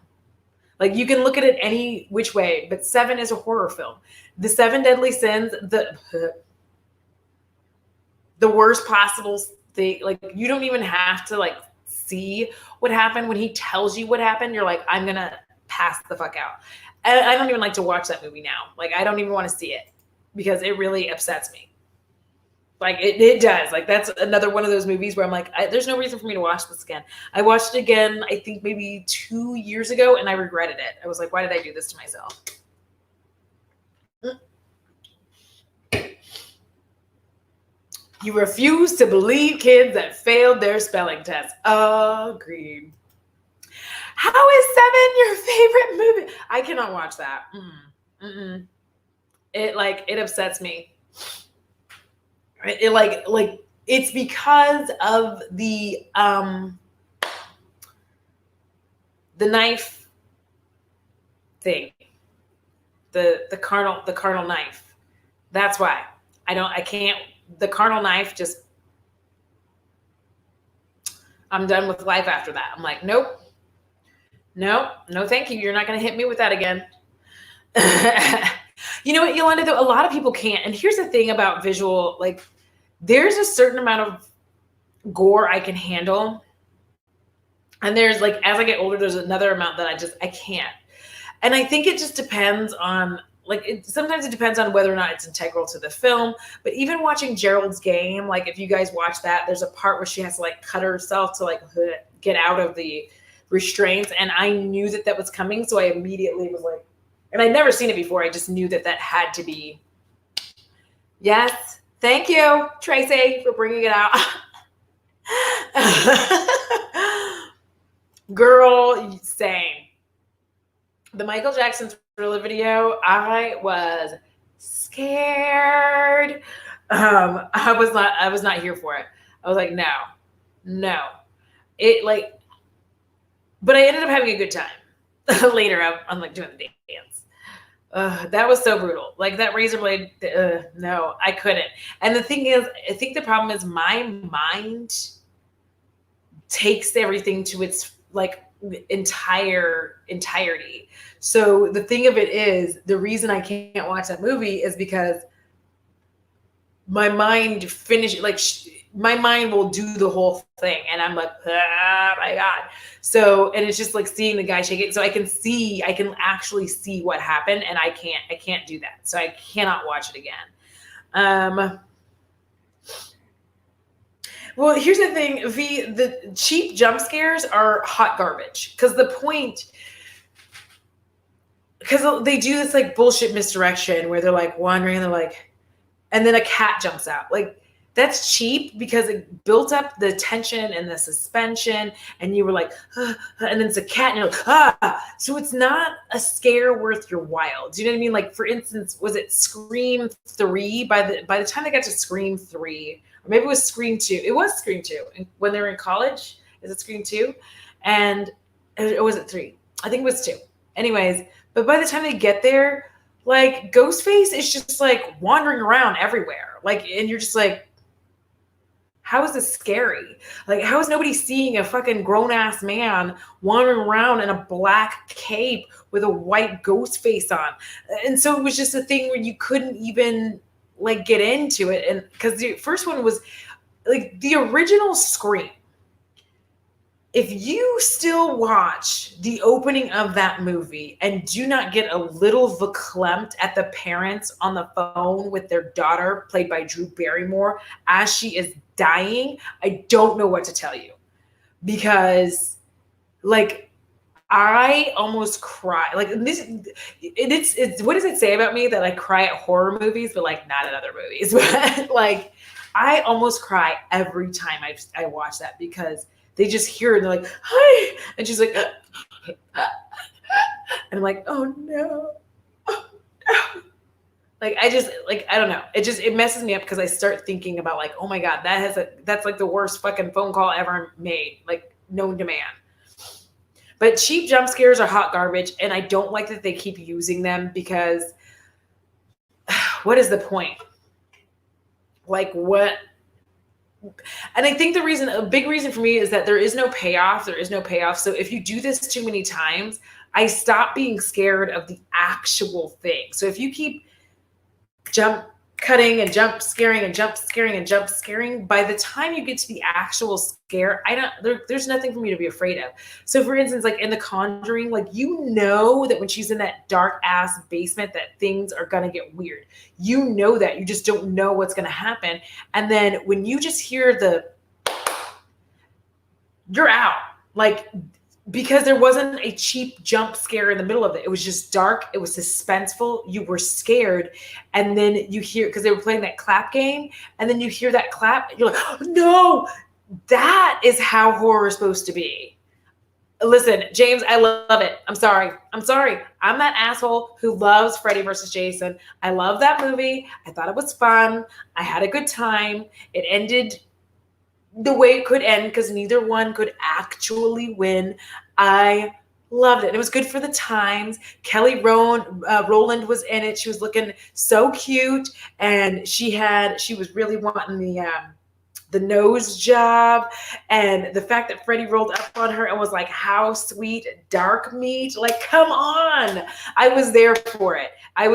Like you can look at it any which way, but Seven is a horror film. The Seven Deadly Sins, the worst possible thing, like you don't even have to like see what happened. When he tells you what happened, you're like, I'm gonna pass the fuck out. And I don't even like to watch that movie now. Like I don't even want to see it because it really upsets me. Like it does. Like that's another one of those movies where I'm like, there's no reason for me to watch this again. I watched it again, I think maybe 2 years ago, and I regretted it. I was like, why did I do this to myself? You refuse to believe kids that failed their spelling test. Agreed. How is Seven your favorite movie? I cannot watch that. It upsets me. It like it's because of the knife thing, the carnal knife. That's why I can't. The carnal knife just, I'm done with life after that. I'm like, nope, no, thank you. You're not going to hit me with that again. You know what, Yolanda, though, a lot of people can't. And here's the thing about visual, like there's a certain amount of gore I can handle. And there's like, as I get older, there's another amount that I can't. And I think it just depends on, like, sometimes it depends on whether or not it's integral to the film. But even watching Gerald's Game, like if you guys watch that, there's a part where she has to like cut herself to like get out of the restraints. And I knew that was coming. So I immediately was like, and I'd never seen it before. I just knew that had to be. Yes. Thank you, Tracy, for bringing it out. Girl, same. The Michael Jackson Thriller video, I was scared. I was not here for it. I was like, no. It like, but I ended up having a good time. Later, I'm like doing the dance. That was so brutal. Like that razor blade, no, I couldn't. And the thing is, I think the problem is my mind takes everything to its like entirety. So the thing of it is, the reason I can't watch that movie is because my mind my mind will do the whole thing, and I'm like, oh my god. So, and it's just like seeing the guy shake it. So I can actually see what happened, and I can't do that. So I cannot watch it again. Well, here's the thing, the cheap jump scares are hot garbage because they do this like bullshit misdirection where they're like wandering and they're like, and then a cat jumps out. Like that's cheap because it built up the tension and the suspension, and you were like, and then it's a cat and you're like, so it's not a scare worth your while. Do you know what I mean? Like for instance, was it Scream 3? By the time they got to Scream 3, or maybe it was Scream 2. It was Scream 2 when they were in college. Is it Scream 2? Or was it 3? I think it was 2. Anyways, but by the time they get there, like Ghostface is just like wandering around everywhere. Like, and you're just like, how is this scary? Like, how is nobody seeing a fucking grown-ass man wandering around in a black cape with a white ghost face on? And so it was just a thing where you couldn't even like get into it. And because the first one was like the original Scream. If you still watch the opening of that movie and do not get a little verklempt at the parents on the phone with their daughter, played by Drew Barrymore, as she is dying, I don't know what to tell you. because like I almost cry. Like this, it's what does it say about me that I cry at horror movies, but like not at other movies? But like I almost cry every time I watch that because they just hear it and they're like, "Hi," and she's like, and I'm like, "Oh no." Oh, no. Like I just like I don't know. It messes me up because I start thinking about like, oh my god, that's like the worst fucking phone call ever made, like known to man. But cheap jump scares are hot garbage, and I don't like that they keep using them because what is the point? Like what? And I think a big reason for me is that there is no payoff. There is no payoff. So if you do this too many times, I stop being scared of the actual thing. So if you keep jump cutting and jump scaring and jump scaring and jump scaring, by the time you get to the actual scare, there's nothing for me to be afraid of. So for instance, like in The Conjuring, like you know that when she's in that dark ass basement that things are gonna get weird. You know that, you just don't know what's gonna happen. And then when you just hear you're out. Like because there wasn't a cheap jump scare in the middle of it. It was just dark. It was suspenseful. You were scared. And then you hear, because they were playing that clap game, and then you hear that clap, and you're like, oh, no, that is how horror is supposed to be. Listen, James, I love it. I'm sorry. I'm that asshole who loves Freddy versus Jason. I love that movie. I thought it was fun. I had a good time. It ended the way it could end because neither one could actually win. I loved it. It was good for the times. Kelly Rowland was in it. She was looking so cute, and she was really wanting the nose job, and the fact that Freddie rolled up on her and was like, "How sweet, dark meat!" Like, come on! I was there for it. I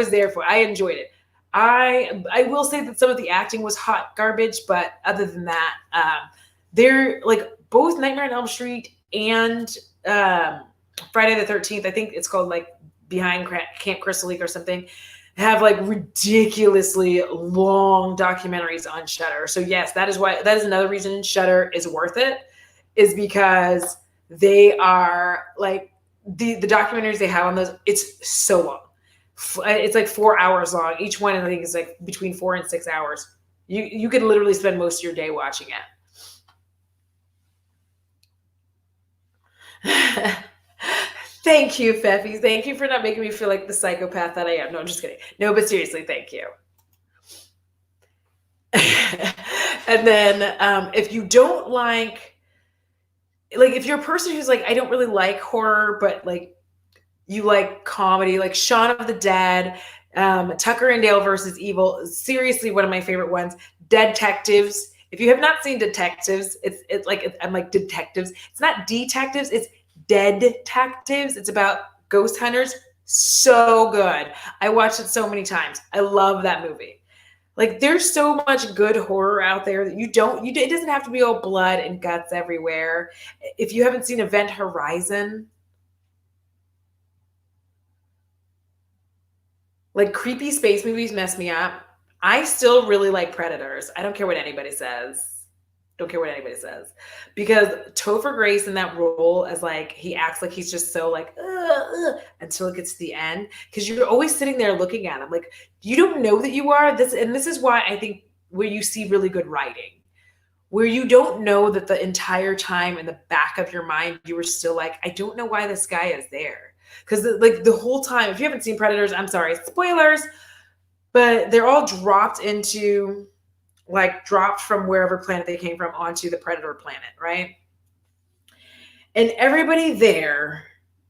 enjoyed it. I will say that some of the acting was hot garbage, but other than that, they're like both Nightmare on Elm Street and Friday the 13th. I think it's called like Behind Camp Crystal Lake or something. Have like ridiculously long documentaries on Shudder. So yes, that is another reason Shudder is worth it, is because they are like the documentaries they have on those. It's so long. It's like 4 hours long. Each one, I think, is like between 4 and 6 hours. You could literally spend most of your day watching it. Thank you, Feffy. Thank you for not making me feel like the psychopath that I am. No, I'm just kidding. No, but seriously, thank you. And then if you don't like if you're a person who's like, I don't really like horror, but like you like comedy, like Shaun of the Dead, Tucker and Dale versus Evil, seriously one of my favorite ones. Detectives. If you have not seen Detectives, I'm like detectives. It's not detectives, it's dead detectives. It's about ghost hunters. So good. I watched it so many times. I love that movie. Like there's so much good horror out there that it doesn't have to be all blood and guts everywhere. If you haven't seen Event Horizon, like creepy space movies mess me up. I still really like Predators. I don't care what anybody says. Because Topher Grace in that role, as like he acts like he's just so like until it gets to the end, because you're always sitting there looking at him like you don't know that you are this. And this is why I think where you see really good writing, where you don't know that the entire time in the back of your mind you were still like, I don't know why this guy is there. Because like the whole time, if you haven't seen Predators, I'm sorry, spoilers, but they're all dropped from wherever planet they came from onto the Predator planet, right? And everybody there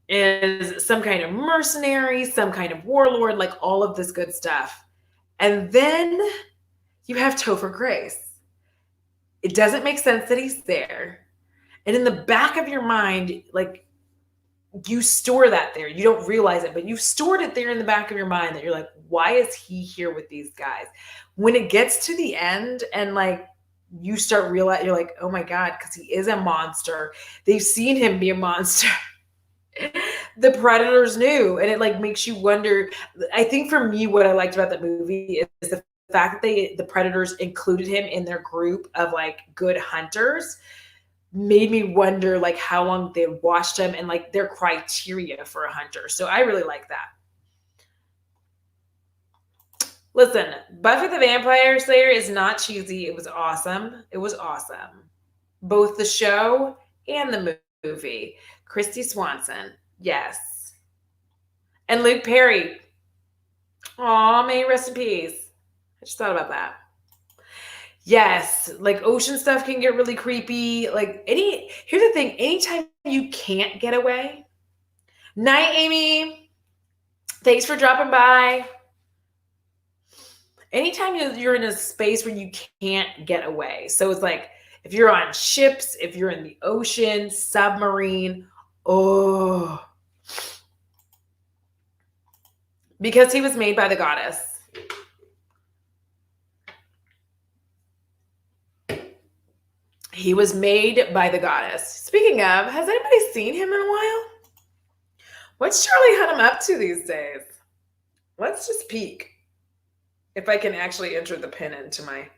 is some kind of mercenary, some kind of warlord, like all of this good stuff. And then you have Topher Grace. It doesn't make sense that he's there. And in the back of your mind, like you store that there. You don't realize it, but you've stored it there in the back of your mind that you're like, why is he here with these guys? When it gets to the end and like you start realizing, you're like, oh my God, because he is a monster. They've seen him be a monster. The Predators knew, and it like makes you wonder. I think for me, what I liked about that movie is the fact that the Predators included him in their group of like good hunters. made me wonder like how long they watched them and like their criteria for a hunter. So I really like that. Listen, Buffy the Vampire Slayer is not cheesy. It was awesome. It was awesome. Both the show and the movie. Christy Swanson, yes. And Luke Perry. Aw, may he rest in peace. I just thought about that. Yes, like ocean stuff can get really creepy. Like here's the thing, anytime you can't get away. Night, Amy. Thanks for dropping by. Anytime you're in a space where you can't get away. So it's like if you're on ships, if you're in the ocean, submarine, oh. Because he was made by the goddess. He was made by the goddess. Speaking of, has anybody seen him in a while? What's Charlie Hunnam up to these days? Let's just peek. If I can actually enter the pin into my...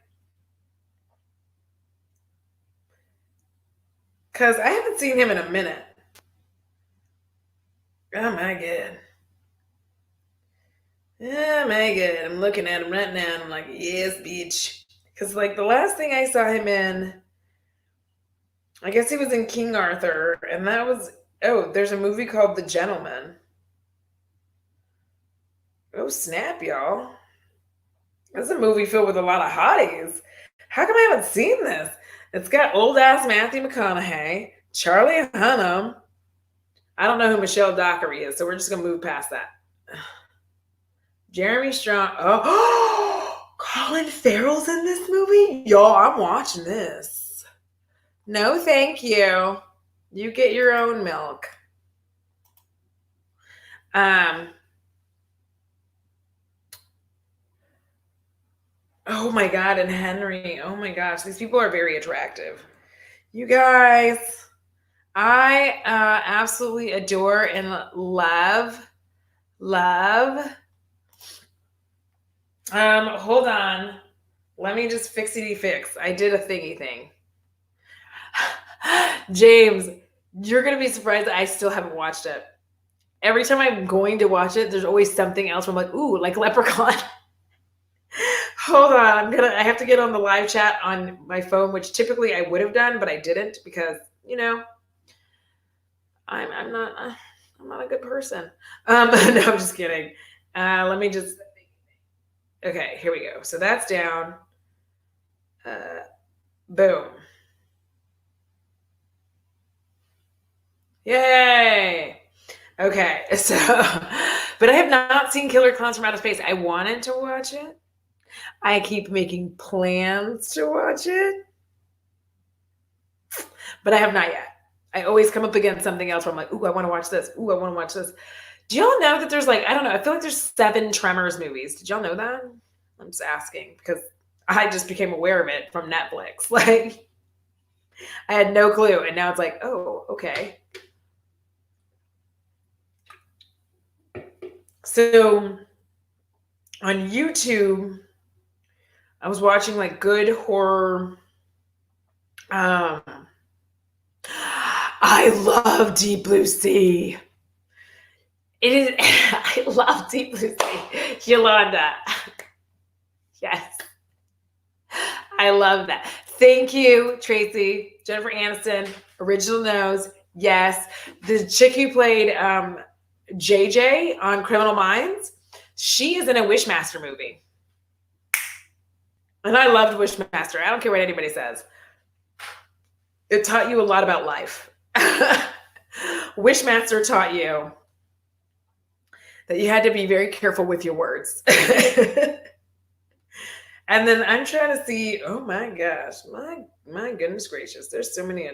Because I haven't seen him in a minute. Oh my God. Oh my God. I'm looking at him right now and I'm like, yes, bitch. Because like the last thing I saw him in, I guess he was in King Arthur. And that was, oh, there's a movie called The Gentleman. Oh, snap, y'all. This is a movie filled with a lot of hotties. How come I haven't seen this? It's got old ass Matthew McConaughey, Charlie Hunnam. I don't know who Michelle Dockery is, so we're just gonna move past that. Jeremy Strong. Oh, Colin Farrell's in this movie? Y'all, I'm watching this. No, thank you. You get your own milk. Oh my God, and Henry. Oh my gosh, these people are very attractive. You guys, I absolutely adore and love. Hold on. Let me just fixity fix. I did a thingy thing. James, you're going to be surprised that I still haven't watched it. Every time I'm going to watch it, there's always something else where I'm like, ooh, like Leprechaun. Hold on, I have to get on the live chat on my phone, which typically I would have done, but I didn't because, you know, I'm not a good person. No, I'm just kidding. Let me just, okay, here we go. So that's down. Boom. Yay. Okay, so, but I have not seen Killer Clowns from Outer Space. I wanted to watch it. I keep making plans to watch it, but I have not yet. I always come up against something else where I'm like, ooh, I want to watch this. Ooh, I want to watch this. Do y'all know that there's like, I don't know, I feel like there's 7 Tremors movies. Did y'all know that? I'm just asking because I just became aware of it from Netflix. Like, I had no clue. And now it's like, oh, okay. So on YouTube, I was watching like good horror. I love Deep Blue Sea. It is, I love Deep Blue Sea. Yolanda. Yes. I love that. Thank you, Tracy. Jennifer Aniston, original nose. Yes. The chick who played JJ on Criminal Minds, she is in a Wishmaster movie. And I loved Wishmaster. I don't care what anybody says. It taught you a lot about life. Wishmaster taught you that you had to be very careful with your words. And then I'm trying to see, oh my gosh, my goodness gracious. There's so many.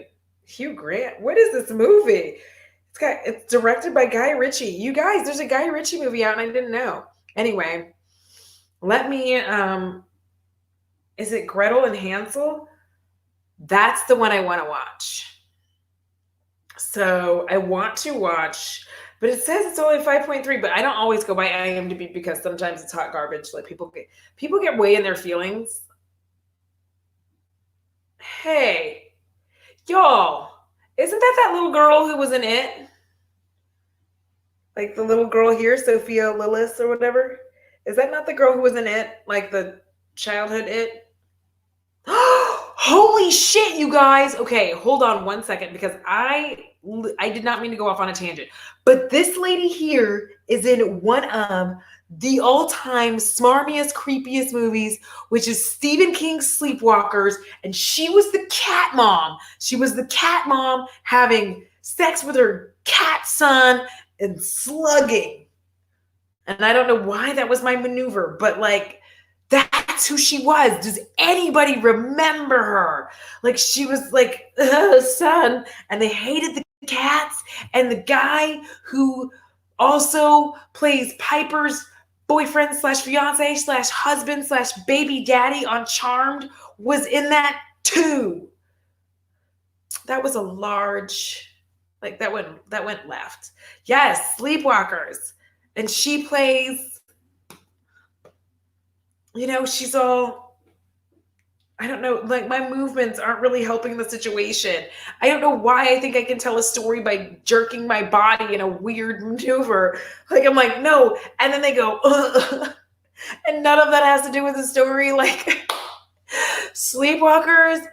Hugh Grant. What is this movie? It's directed by Guy Ritchie. You guys, there's a Guy Ritchie movie out and I didn't know. Anyway, let me, is it Gretel and Hansel? That's the one I want to watch. So I want to watch, but it says it's only 5.3, but I don't always go by IMDb because sometimes it's hot garbage. Like people get way in their feelings. Hey, Y'all, isn't that little girl who was in It? Like the little girl here, Sophia Lillis or whatever. Is that not the girl who was in It? Like the childhood It? Holy shit, you guys. Okay, hold on one second because I did not mean to go off on a tangent. But this lady here is in one of the all-time smarmiest, creepiest movies, which is Stephen King's Sleepwalkers, and she was the cat mom. She was the cat mom having sex with her cat son and slugging. And I don't know why that was my maneuver, but like that's who she was. Does anybody remember her? Like she was like son, and they hated the cats. And the guy who also plays Piper's boyfriend slash fiance slash husband slash baby daddy on Charmed was in that too. That was a large, like that went left. Yes, Sleepwalkers. And she plays, she's all, I don't know, like my movements aren't really helping the situation. I don't know why I think I can tell a story by jerking my body in a weird maneuver. Like, I'm like, no. And then they go, ugh. And none of that has to do with the story. Like, Sleepwalkers,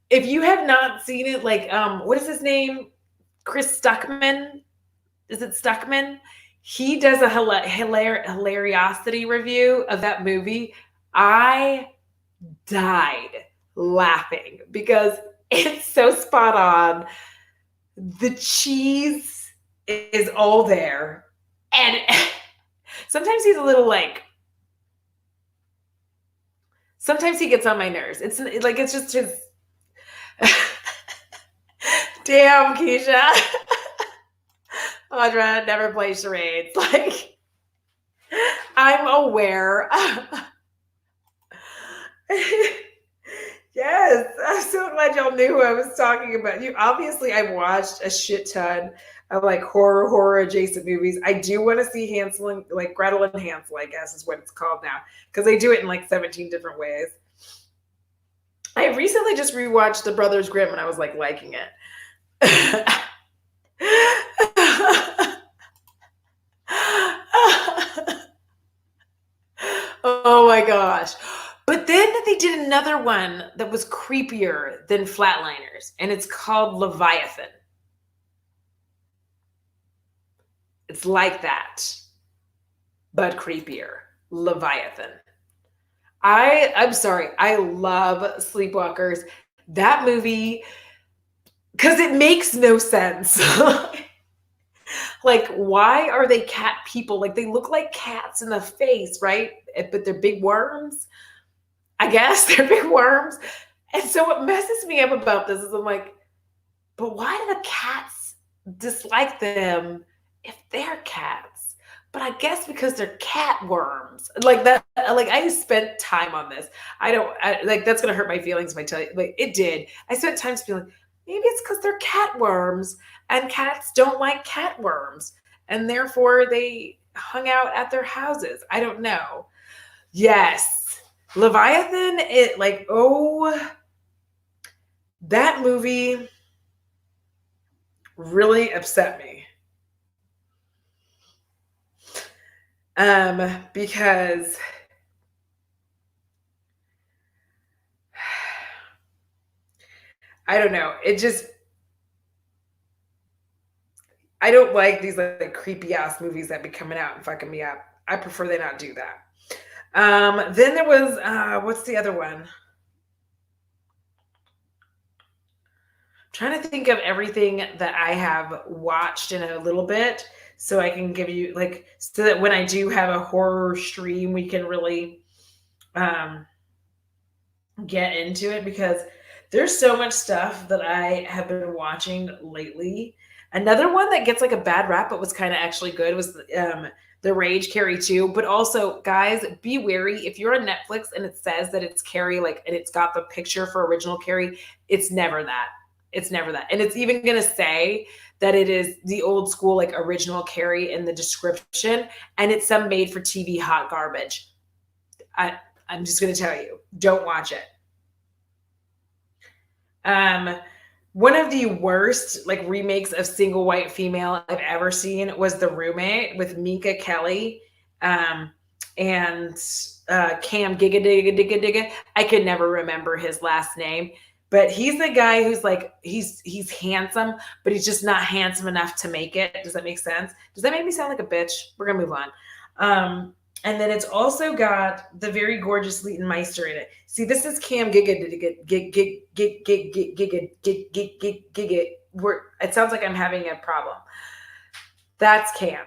if you have not seen it, like, what is his name? Chris Stuckman? Is it Stuckman? He does a hilariosity review of that movie. I died laughing because it's so spot on. The cheese is all there. And sometimes he's a little like, sometimes he gets on my nerves. It's like, it's just his, damn, Keisha. Audra never plays charades. Like, I'm aware. Yes, I'm so glad y'all knew who I was talking about. You obviously, I've watched a shit ton of like horror adjacent movies. I do want to see Hansel and like Gretel and Hansel, I guess is what it's called now, because they do it in like 17 different ways. I recently just rewatched The Brothers Grimm and I was like liking it. Oh my gosh. But then they did another one that was creepier than Flatliners, and it's called Leviathan. It's like that, but creepier. Leviathan. I'm sorry. I love Sleepwalkers. That movie, because it makes no sense. Like, why are they cat people? Like, they look like cats in the face, right? But they're big worms. I guess they're big worms. And so what messes me up about this is I'm like, but why do the cats dislike them if they're cats? But I guess because they're cat worms. Like that, like I spent time on this. Like that's gonna hurt my feelings if I tell you. Like it did. I spent time feeling maybe it's because they're cat worms and cats don't like cat worms. And therefore they hung out at their houses. I don't know. Yes. Leviathan, it like, oh, that movie really upset me. Because I don't know. I don't like these like creepy ass movies that be coming out and fucking me up. I prefer they not do that. Then there was, what's the other one? I'm trying to think of everything that I have watched in a little bit so I can give you like, so that when I do have a horror stream, we can really get into it because there's so much stuff that I have been watching lately. Another one that gets like a bad rap, but was kind of actually good was The Rage Carrie 2. But also, guys, be wary. If you're on Netflix and it says that it's Carrie, like, and it's got the picture for original Carrie, it's never that. It's never that. And it's even going to say that it is the old school, like original Carrie in the description. And it's some made for TV hot garbage. I'm just going to tell you, don't watch it. One of the worst like remakes of Single White Female I've ever seen was The Roommate with Minka Kelly, um, and Cam Giga Digga Digga Digga. I could never remember his last name, but he's the guy who's like he's handsome, but he's just not handsome enough to make it. Does that make sense? Does that make me sound like a bitch? We're gonna move on. And then it's also got the very gorgeous Leighton Meister in it. See, this is Cam Giga Giga. It sounds like I'm having a problem. That's Cam.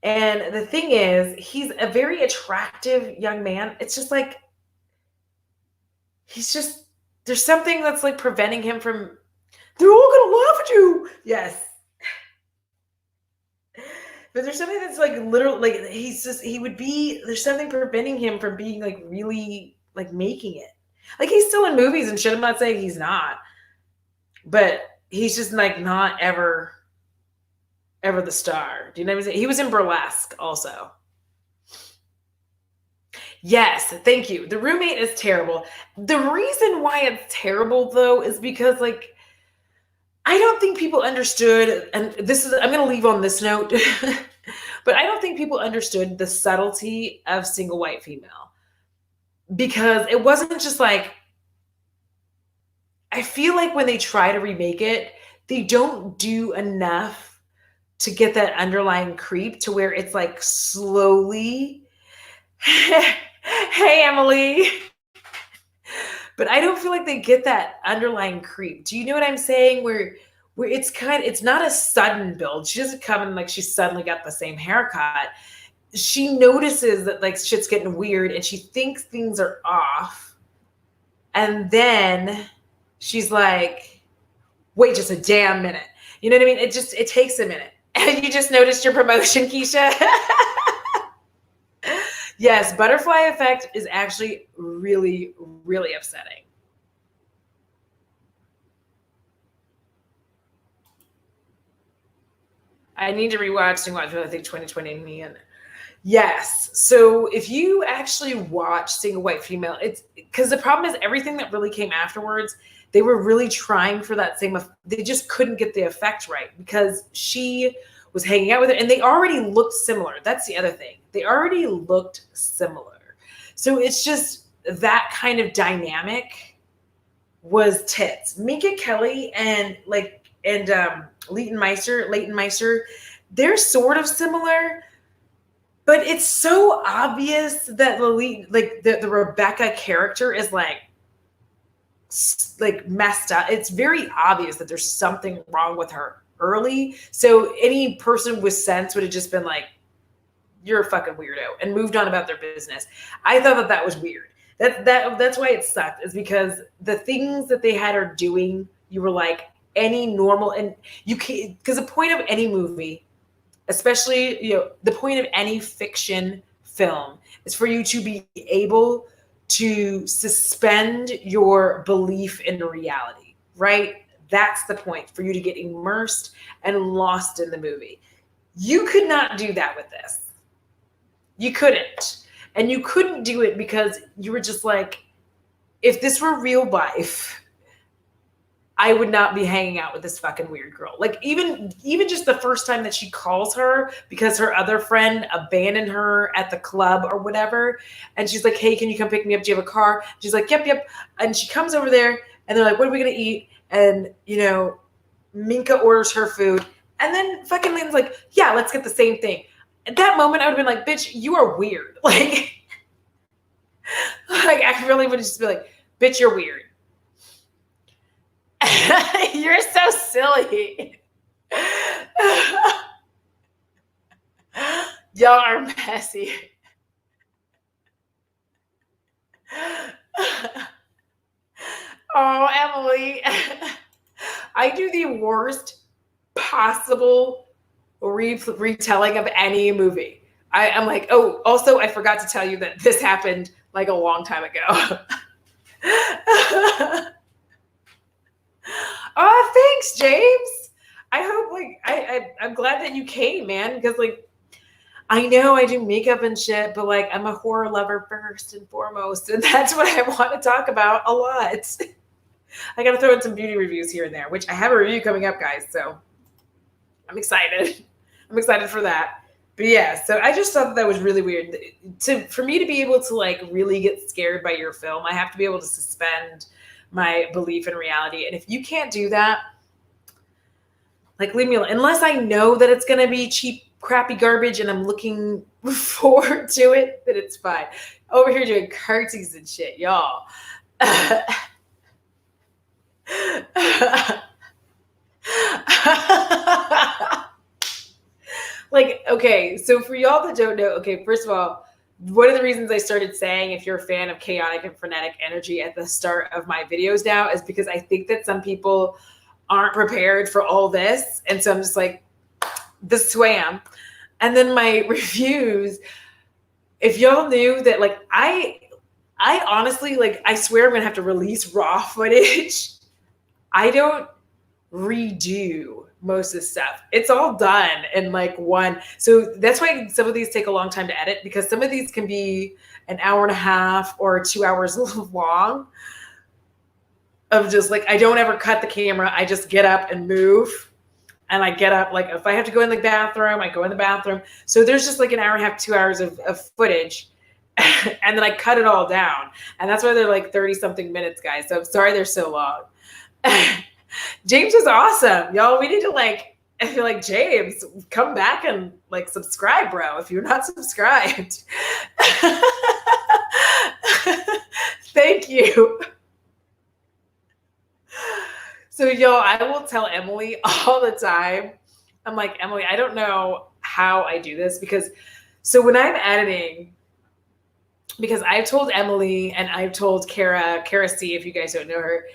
And the thing is, he's a very attractive young man. It's just like, there's something that's like preventing him from, they're all gonna laugh at you. Yes. But there's something that's like literally, like there's something preventing him from being like really like making it. Like he's still in movies and shit. I'm not saying he's not, but he's just like not ever the star. Do you know what I'm saying? He was in Burlesque also. Yes, thank you. The Roommate is terrible. The reason why it's terrible though is because like I don't think people understood, and I'm going to leave on this note, but I don't think people understood the subtlety of Single White Female, because it wasn't just like, I feel like when they try to remake it, they don't do enough to get that underlying creep to where it's like slowly, hey, Emily. But I don't feel like they get that underlying creep. Do you know what I'm saying? Where it's not a sudden build. She doesn't come and like she suddenly got the same haircut. She notices that like shit's getting weird and she thinks things are off. And then she's like, wait just a damn minute. You know what I mean? It takes a minute. And you just noticed your promotion, Keisha. Yes, butterfly effect is actually really, really upsetting. I need to rewatch Single White Female, I think 2020 me and yes. So if you actually watch Single White Female, it's because the problem is everything that really came afterwards, they were really trying for that same, they just couldn't get the effect right because she was hanging out with her and they already looked similar. That's the other thing. They already looked similar. So it's just that kind of dynamic was tits. Minka Kelly and Leighton Meister, they're sort of similar, but it's so obvious that the Rebecca character is like messed up. It's very obvious that there's something wrong with her early. So any person with sense would have just been like, you're a fucking weirdo and moved on about their business. I thought that was weird. That's why it sucked, is because the things that they had her doing, you were like, any normal, and you can't, because the point of any movie, especially, the point of any fiction film is for you to be able to suspend your belief in reality, right? That's the point, for you to get immersed and lost in the movie. You could not do that with this. You couldn't. And you couldn't do it because you were just like, if this were real life, I would not be hanging out with this fucking weird girl. Like even just the first time that she calls her because her other friend abandoned her at the club or whatever. And she's like, hey, can you come pick me up? Do you have a car? She's like, yep. And she comes over there and they're like, what are we going to eat? And, Minka orders her food. And then fucking Lynn's like, yeah, let's get the same thing. At that moment, I would have been like, bitch, you are weird. Like I really would just be like, bitch, you're weird. You're so silly. Y'all are messy. Oh, Emily. I do the worst possible retelling of any movie. I'm like, oh, also, I forgot to tell you that this happened like a long time ago. Oh, thanks, James. I hope I'm glad that you came, man, because I know I do makeup and shit, but I'm a horror lover first and foremost, and that's what I want to talk about a lot. I got to throw in some beauty reviews here and there, which I have a review coming up, guys. So I'm excited. I'm excited for that. But yeah, so I just thought that was really weird. For me to be able to like really get scared by your film, I have to be able to suspend my belief in reality. And if you can't do that, like leave me alone. Unless I know that it's going to be cheap, crappy garbage and I'm looking forward to it, then it's fine. Over here doing curtsies and shit, y'all. Like, okay, so for y'all that don't know, okay, first of all, one of the reasons I started saying if you're a fan of chaotic and frenetic energy at the start of my videos now is because I think that some people aren't prepared for all this. And so I'm just like, this is who I am. And then my reviews, if y'all knew that, like, I honestly, like, I swear I'm going to have to release raw footage. I don't redo most of the stuff. It's all done in like one. So that's why some of these take a long time to edit, because some of these can be an hour and a half or 2 hours long of just like, I don't ever cut the camera. I just get up and move. And I get up, like if I have to go in the bathroom, I go in the bathroom. So there's just like an hour and a half, 2 hours of footage. And then I cut it all down. And that's why they're like 30 something minutes, guys. So I'm sorry they're so long. James is awesome, y'all. We need to like, I feel like, James, come back and like subscribe, bro, if you're not subscribed. Thank you. So y'all, I will tell Emily all the time. I'm like, Emily, I don't know how I do this, because so when I'm editing, because I've told Emily and I've told Kara C, if you guys don't know her,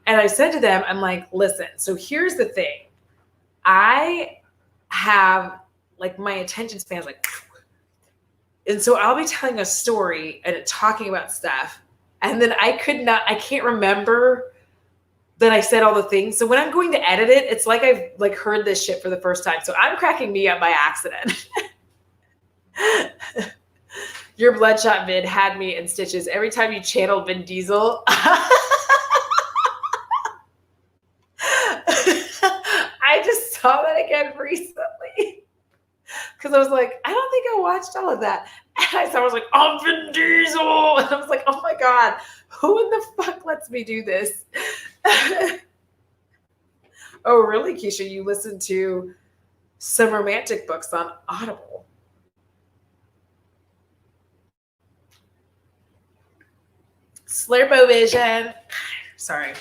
and I said to them, I'm like, listen, so here's the thing. I have like my attention span's like, and so I'll be telling a story and talking about stuff. And then I can't remember that I said all the things. So when I'm going to edit it, it's like I've like heard this shit for the first time. So I'm cracking me up by accident. Your Bloodshot vid had me in stitches. Every time you channeled Vin Diesel, I just saw that again recently because I was like, I don't think I watched all of that. And I was like, I'm Vin Diesel. And I was like, oh my God, who in the fuck lets me do this? Oh, really, Keisha? You listen to some romantic books on Audible? Slurpo-vision. Sorry.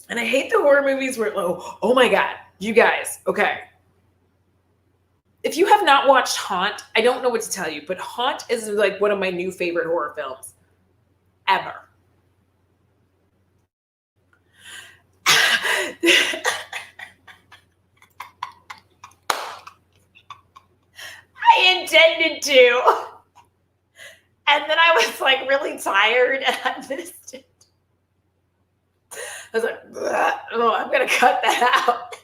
And I hate the horror movies where, oh my God, you guys, okay. If you have not watched Haunt, I don't know what to tell you, but Haunt is like one of my new favorite horror films ever. I intended to. And then I was like really tired and I missed it. I was like, oh, I'm going to cut that out.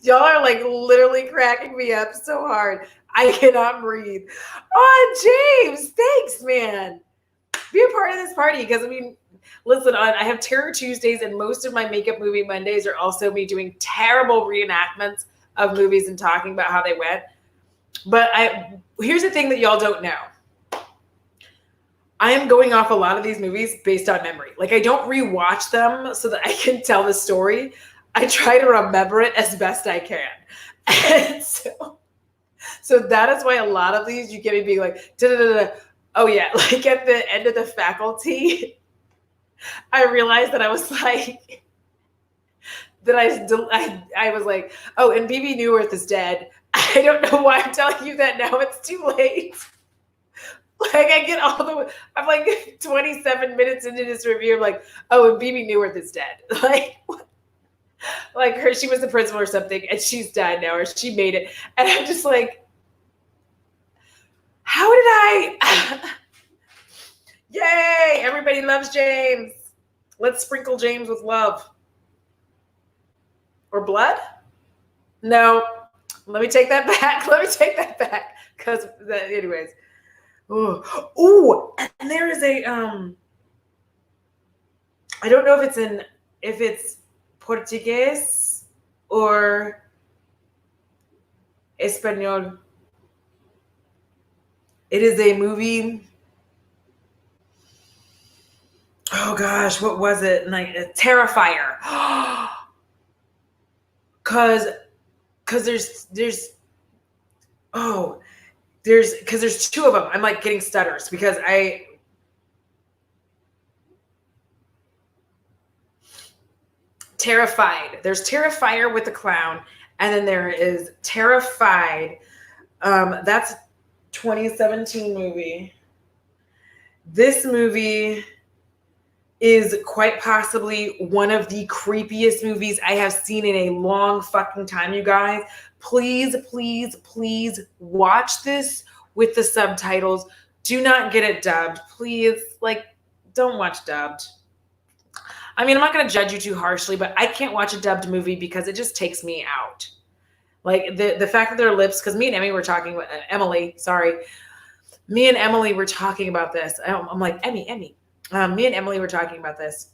Y'all are like literally cracking me up so hard. I cannot breathe. Oh, James, thanks, man. Be a part of this party, because I mean, listen, I have Terror Tuesdays, and most of my Makeup Movie Mondays are also me doing terrible reenactments of movies and talking about how they went. But here's the thing that y'all don't know. I am going off a lot of these movies based on memory. Like, I don't rewatch them so that I can tell the story. I try to remember it as best I can. And so that is why a lot of these, you get me being like, da-da-da-da. Oh yeah, like at the end of The Faculty, I realized that I was like, that I was like, oh, and BB Newirth is dead. I don't know why I'm telling you that now. It's too late. Like, I get I'm like 27 minutes into this review. I'm like, oh, and BB Newirth is dead. Like, what? Like she was the principal or something, and she's died now, or she made it. And I'm just like, how did I? Yay! Everybody loves James. Let's sprinkle James with love. Or blood? No. Let me take that back. Let me take that back. Because, anyways. Ooh, and there is a, I don't know if it's Portuguese or Espanol. It is a movie. Oh gosh, what was it? Like Terrifier. Cause there's two of them. I'm like getting stutters because Terrified. There's Terrifier with the clown, and then there is Terrified. That's 2017 movie. This movie is quite possibly one of the creepiest movies I have seen in a long fucking time, you guys. Please, please, please watch this with the subtitles. Do not get it dubbed. Please, like, don't watch dubbed. I mean, I'm not going to judge you too harshly, but I can't watch a dubbed movie because it just takes me out. Like, the fact that their lips, because me and Emily were talking, me and Emily were talking about this. I'm like, Emmy. Me and Emily were talking about this.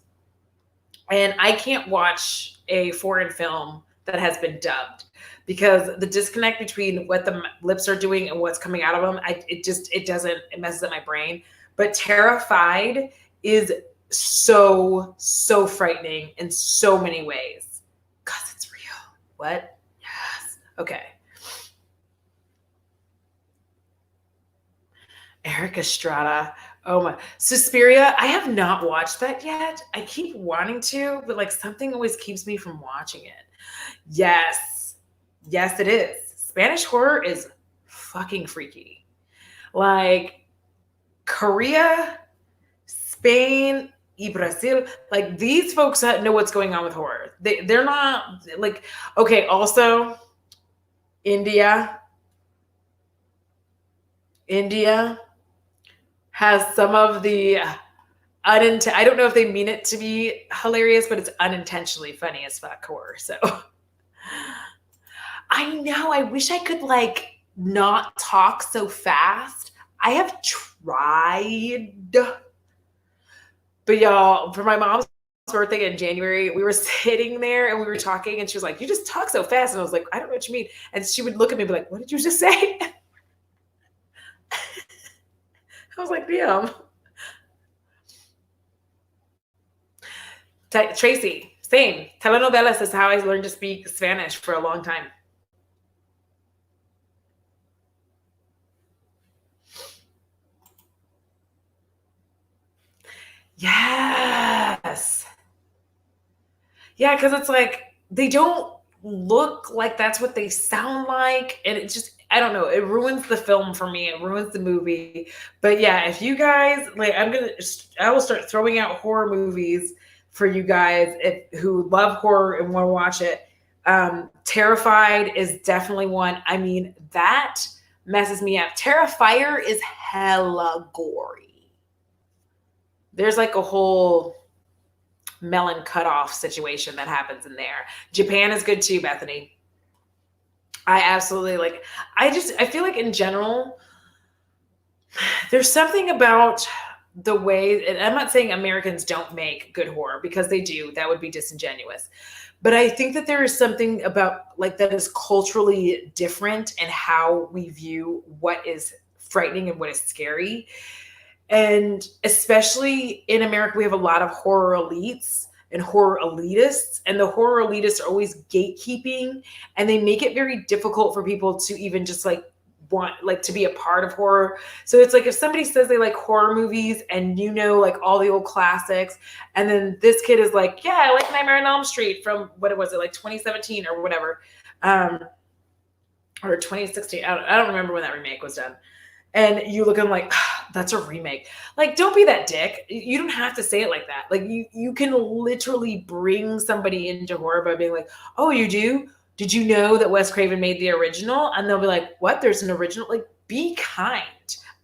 And I can't watch a foreign film that has been dubbed because the disconnect between what the lips are doing and what's coming out of them, it messes up my brain. But Terrified is so frightening in so many ways because it's real. What? Yes. Okay. Eric Estrada. Oh my. Suspiria. I have not watched that yet. I keep wanting to, but like something always keeps me from watching it. Yes. Yes, it is. Spanish horror is fucking freaky. Like Korea, Spain, and Brazil, like these folks that know what's going on with horror. They're not like, okay, also India has some of the I don't know if they mean it to be hilarious, but it's unintentionally funny as fuck horror. So I know, I wish I could like not talk so fast. I have tried. But y'all, for my mom's birthday in January, we were sitting there and we were talking and she was like, you just talk so fast. And I was like, I don't know what you mean. And she would look at me and be like, what did you just say? I was like, damn. Tracy, same. Telenovelas is how I learned to speak Spanish for a long time. Yes. Yeah, because it's like they don't look like that's what they sound like. And it just, I don't know, it ruins the film for me. It ruins the movie. But yeah, if you guys, like, I will start throwing out horror movies for you guys who love horror and want to watch it. Terrified is definitely one. I mean, that messes me up. Terrifier is hella gory. There's like a whole melon cutoff situation that happens in there. Japan is good too, Bethany. I absolutely like, I feel like in general, there's something about the way, and I'm not saying Americans don't make good horror because they do, that would be disingenuous. But I think that there is something about like that is culturally different in how we view what is frightening and what is scary. And especially in America, we have a lot of horror elites and horror elitists, and the horror elitists are always gatekeeping, and they make it very difficult for people to even just like want like to be a part of horror. So it's like if somebody says they like horror movies and you know like all the old classics, and then this kid is like, yeah, I like Nightmare on Elm Street from what was it, like 2017 or whatever, or 2016. I don't remember when that remake was done. And you look at them like, that's a remake. Like, don't be that dick. You don't have to say it like that. Like, you can literally bring somebody into horror by being like, oh, you do? Did you know that Wes Craven made the original? And they'll be like, what? There's an original? Like, be kind.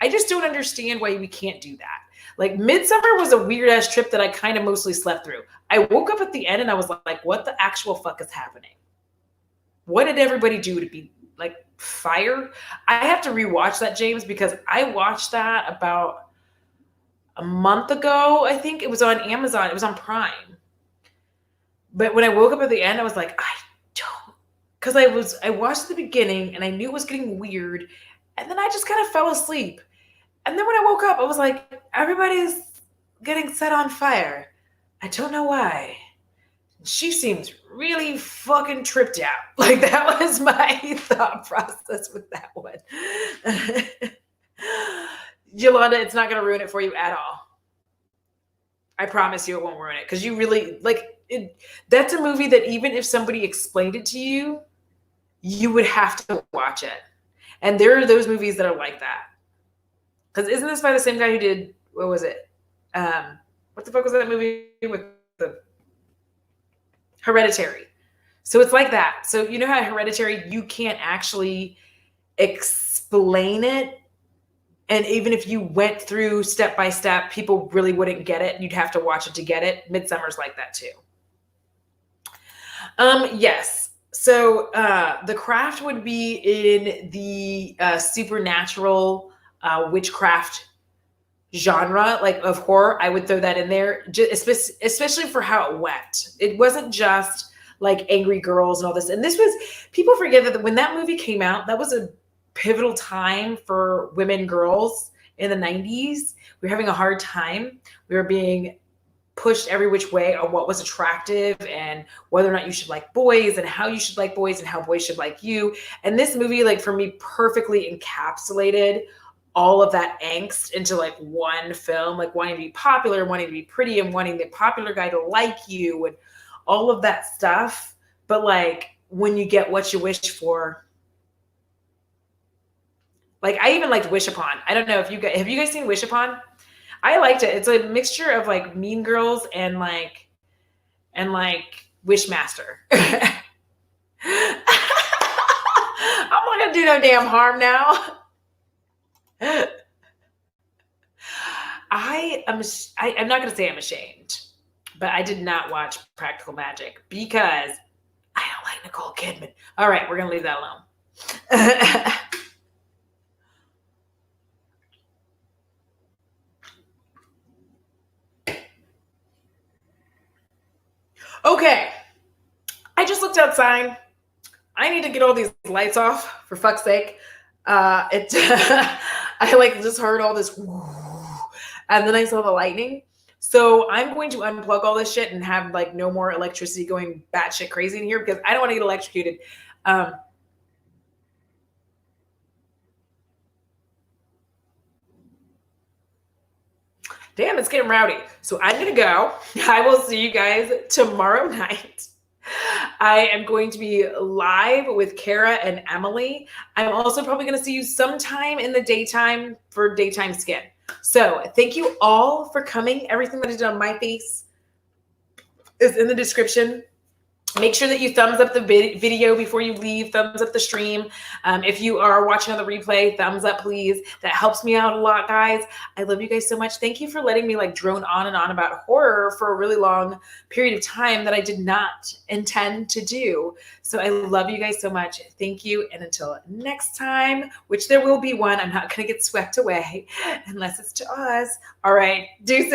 I just don't understand why we can't do that. Like, Midsummer was a weird-ass trip that I kind of mostly slept through. I woke up at the end and I was like, what the actual fuck is happening? What did everybody do to be like fire. I have to rewatch that, James, because I watched that about a month ago. I think it was on Amazon. It was on Prime. But when I woke up at the end, I was like, I don't, because I watched the beginning and I knew it was getting weird, and then I just kind of fell asleep. And then when I woke up, I was like, everybody's getting set on fire. I don't know why. She seems really fucking tripped out. Like, that was my thought process with that one. Yolanda, it's not going to ruin it for you at all. I promise you it won't ruin it, because you really, like, it. That's a movie that even if somebody explained it to you, you would have to watch it. And there are those movies that are like that. Because isn't this by the same guy who did, what was it? What the fuck was that movie with the Hereditary? So it's like that. So you know how Hereditary, you can't actually explain it. And even if you went through step by step, people really wouldn't get it. You'd have to watch it to get it. Midsummer's like that too. Yes. So The Craft would be in the supernatural witchcraft genre, like of horror. I would throw that in there, especially for how it went. It wasn't just like angry girls and all this. And this was, people forget that when that movie came out, that was a pivotal time for women, girls in the 90s. We were having a hard time. We were being pushed every which way on what was attractive and whether or not you should like boys and how you should like boys and how boys should like you. And this movie, like, for me, perfectly encapsulated all of that angst into like one film, like wanting to be popular, wanting to be pretty, and wanting the popular guy to like you and all of that stuff. But like, when you get what you wish for, like, I even liked Wish Upon. I don't know if you guys, have you guys seen Wish Upon? I liked it. It's a mixture of like Mean Girls and like Wishmaster. I'm not gonna do no damn harm now. I'm not gonna say I'm ashamed, but I did not watch Practical Magic because I don't like Nicole Kidman. All right, we're gonna leave that alone. Okay, I just looked outside. I need to get all these lights off, for fuck's sake. I like just heard all this, and then I saw the lightning. So I'm going to unplug all this shit and have like no more electricity going batshit crazy in here, because I don't want to get electrocuted. Damn, it's getting rowdy. So I'm going to go. I will see you guys tomorrow night. I am going to be live with Kara and Emily. I'm also probably going to see you sometime in the daytime for daytime skin. So thank you all for coming. Everything that I did on my face is in the description. Make sure that you thumbs up the video before you leave, thumbs up the stream. If you are watching on the replay, thumbs up, please. That helps me out a lot, guys. I love you guys so much. Thank you for letting me like drone on and on about horror for a really long period of time that I did not intend to do. So I love you guys so much. Thank you. And until next time, which there will be one, I'm not going to get swept away unless it's to us. All right. Deuces.